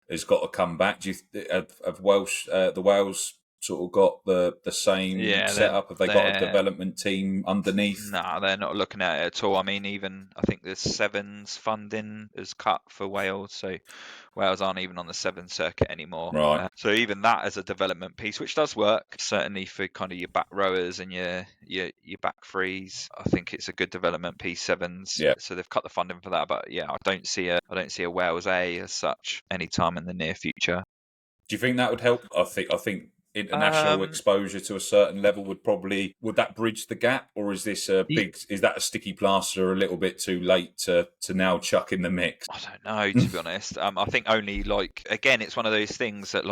has got to come back. Do you have Welsh, the Wales sort of got the same setup? Have they got a development team underneath? No, they're not looking at it at all. I mean, even I think the Sevens funding is cut for Wales, so Wales aren't even on the Sevens circuit anymore. Right. So even that as a development piece, which does work, certainly for kind of your back rowers and your back threes, I think it's a good development piece. Sevens. Yeah. So they've cut the funding for that, but yeah, I don't see a Wales A as such anytime in the near future. Do you think that would help? I think international exposure to a certain level would that bridge the gap, or is this is that a sticky plaster a little bit too late to now chuck in the mix? I don't know, to be honest. I think only again, it's one of those things that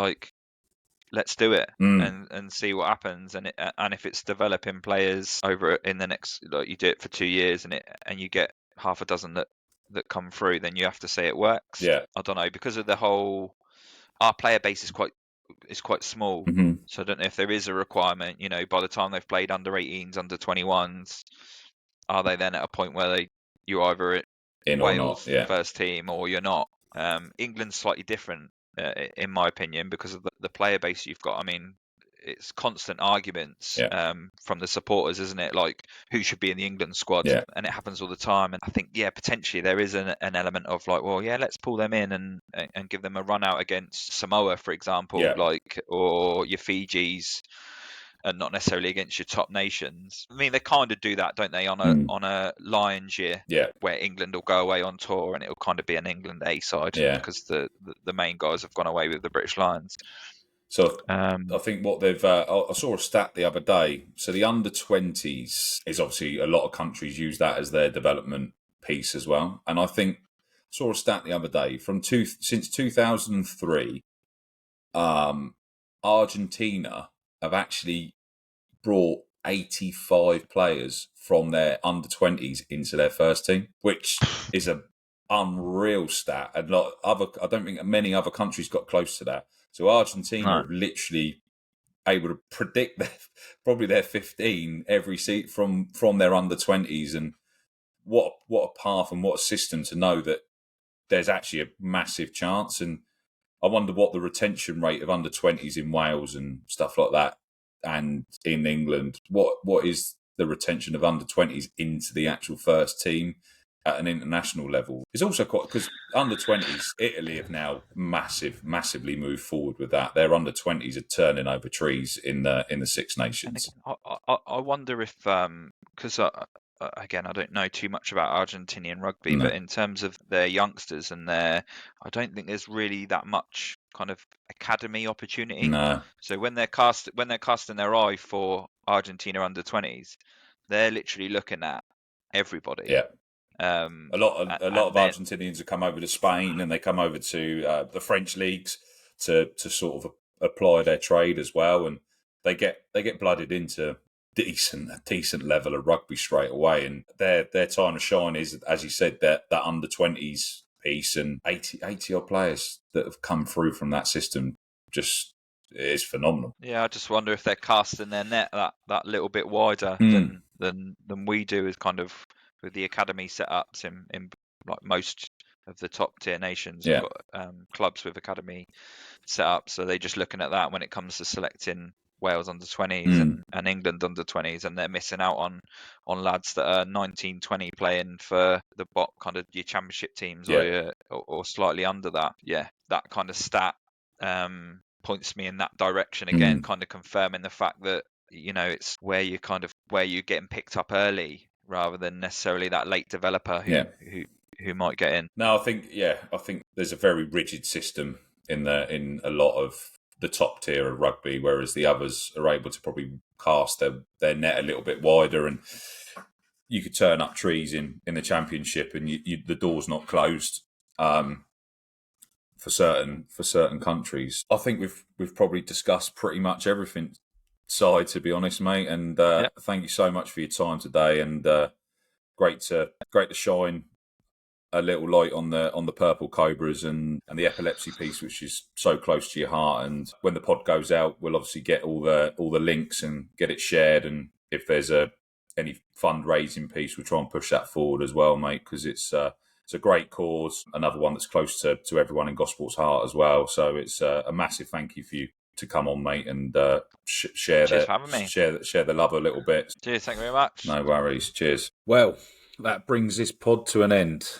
let's do it and see what happens, and if it's developing players over in the next, you do it for 2 years and you get half a dozen that come through, then you have to say it works. Yeah. I don't know, because of our player base is quite small. Mm-hmm. So I don't know if there is a requirement, by the time they've played under 18s, under 21s, are they then at a point where you're either in Wales or not, first team or you're not. England's slightly different, in my opinion, because of the player base you've got. I mean, it's constant arguments from the supporters, isn't it? Like, who should be in the England squad? Yeah. And it happens all the time. And I think, potentially there is an element of let's pull them in and give them a run out against Samoa, for example, or your Fijis, and not necessarily against your top nations. I mean, they kind of do that, don't they, on a Lions year, where England will go away on tour and it'll kind of be an England A side, because the main guys have gone away with the British Lions. So I think what they've... I saw a stat the other day. So the under-20s is obviously, a lot of countries use that as their development piece as well. And I think I saw a stat the other day, since 2003, Argentina have actually brought 85 players from their under-20s into their first team, which is an unreal stat. And I don't think many other countries got close to that. So Argentina are literally able to predict probably their 15 every seat from their under-20s. And what a path and what a system to know that there's actually a massive chance. And I wonder what the retention rate of under-20s in Wales and stuff like that, and in England, what is the retention of under-20s into the actual first team at an international level? It's also quite, because under-20s, Italy have now massively moved forward with that. Their under-20s are turning over trees in the Six Nations. I wonder if, because again, I don't know too much about Argentinian rugby, but in terms of their youngsters and I don't think there's really that much kind of academy opportunity. No. So when they're casting their eye for Argentina under-20s, they're literally looking at everybody. Yeah. A lot of Argentinians have come over to Spain, and they come over to the French leagues to sort of apply their trade as well, and they get blooded into a decent level of rugby straight away. And their time to shine is, as you said, that under-20s piece, and 80 odd players that have come through from that system just is phenomenal. Yeah, I just wonder if they're casting their net that little bit wider than we do, as kind of with the academy setups in like most of the top tier nations. You've got clubs with academy setups, so they're just looking at that when it comes to selecting Wales under-20s and England under-20s, and they're missing out on lads that are 19, 20 playing for the kind of your championship teams or slightly under that. Yeah, that kind of stat points me in that direction again, kind of confirming the fact that it's where you're getting picked up early rather than necessarily that late developer who might get in. No, I think there's a very rigid system in a lot of the top tier of rugby, whereas the others are able to probably cast their net a little bit wider, and you could turn up trees in the championship and the door's not closed. for certain countries. I think we've probably discussed pretty much everything, Si, to be honest, mate. And thank you so much for your time today. And great to shine a little light on the Purple Cobras and the epilepsy piece, which is so close to your heart. And when the pod goes out, we'll obviously get all the links and get it shared. And if there's any fundraising piece, we'll try and push that forward as well, mate, because it's a great cause, another one that's close to everyone in Gosport's heart as well. So it's a massive thank you for you to come on, mate, and share the love a little bit. Cheers, thank you very much. No worries, cheers. Well, that brings this pod to an end.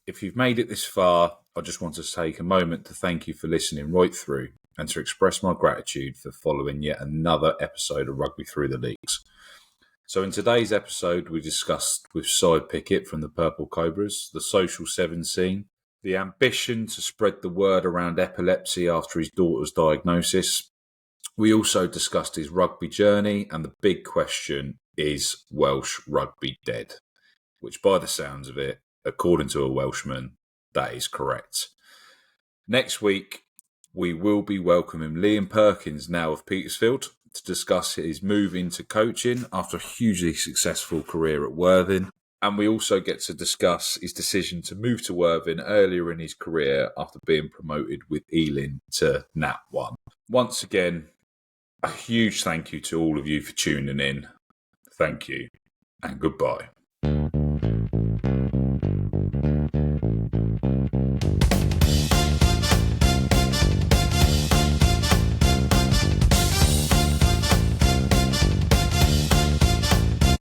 If you've made it this far, I just want to take a moment to thank you for listening right through and to express my gratitude for following yet another episode of Rugby Through the Leagues. So in today's episode, we discussed with Si Pickett from the Purple Cobras, the Social 7 scene, the ambition to spread the word around epilepsy after his daughter's diagnosis. We also discussed his rugby journey, and the big question is Welsh Rugby dead? Which, by the sounds of it, according to a Welshman, that is correct. Next week, we will be welcoming Liam Perkins, now of Petersfield, to discuss his move into coaching after a hugely successful career at Worthing. And we also get to discuss his decision to move to Worthing earlier in his career after being promoted with Ealing to Nat 1. Once again, a huge thank you to all of you for tuning in. Thank you and goodbye.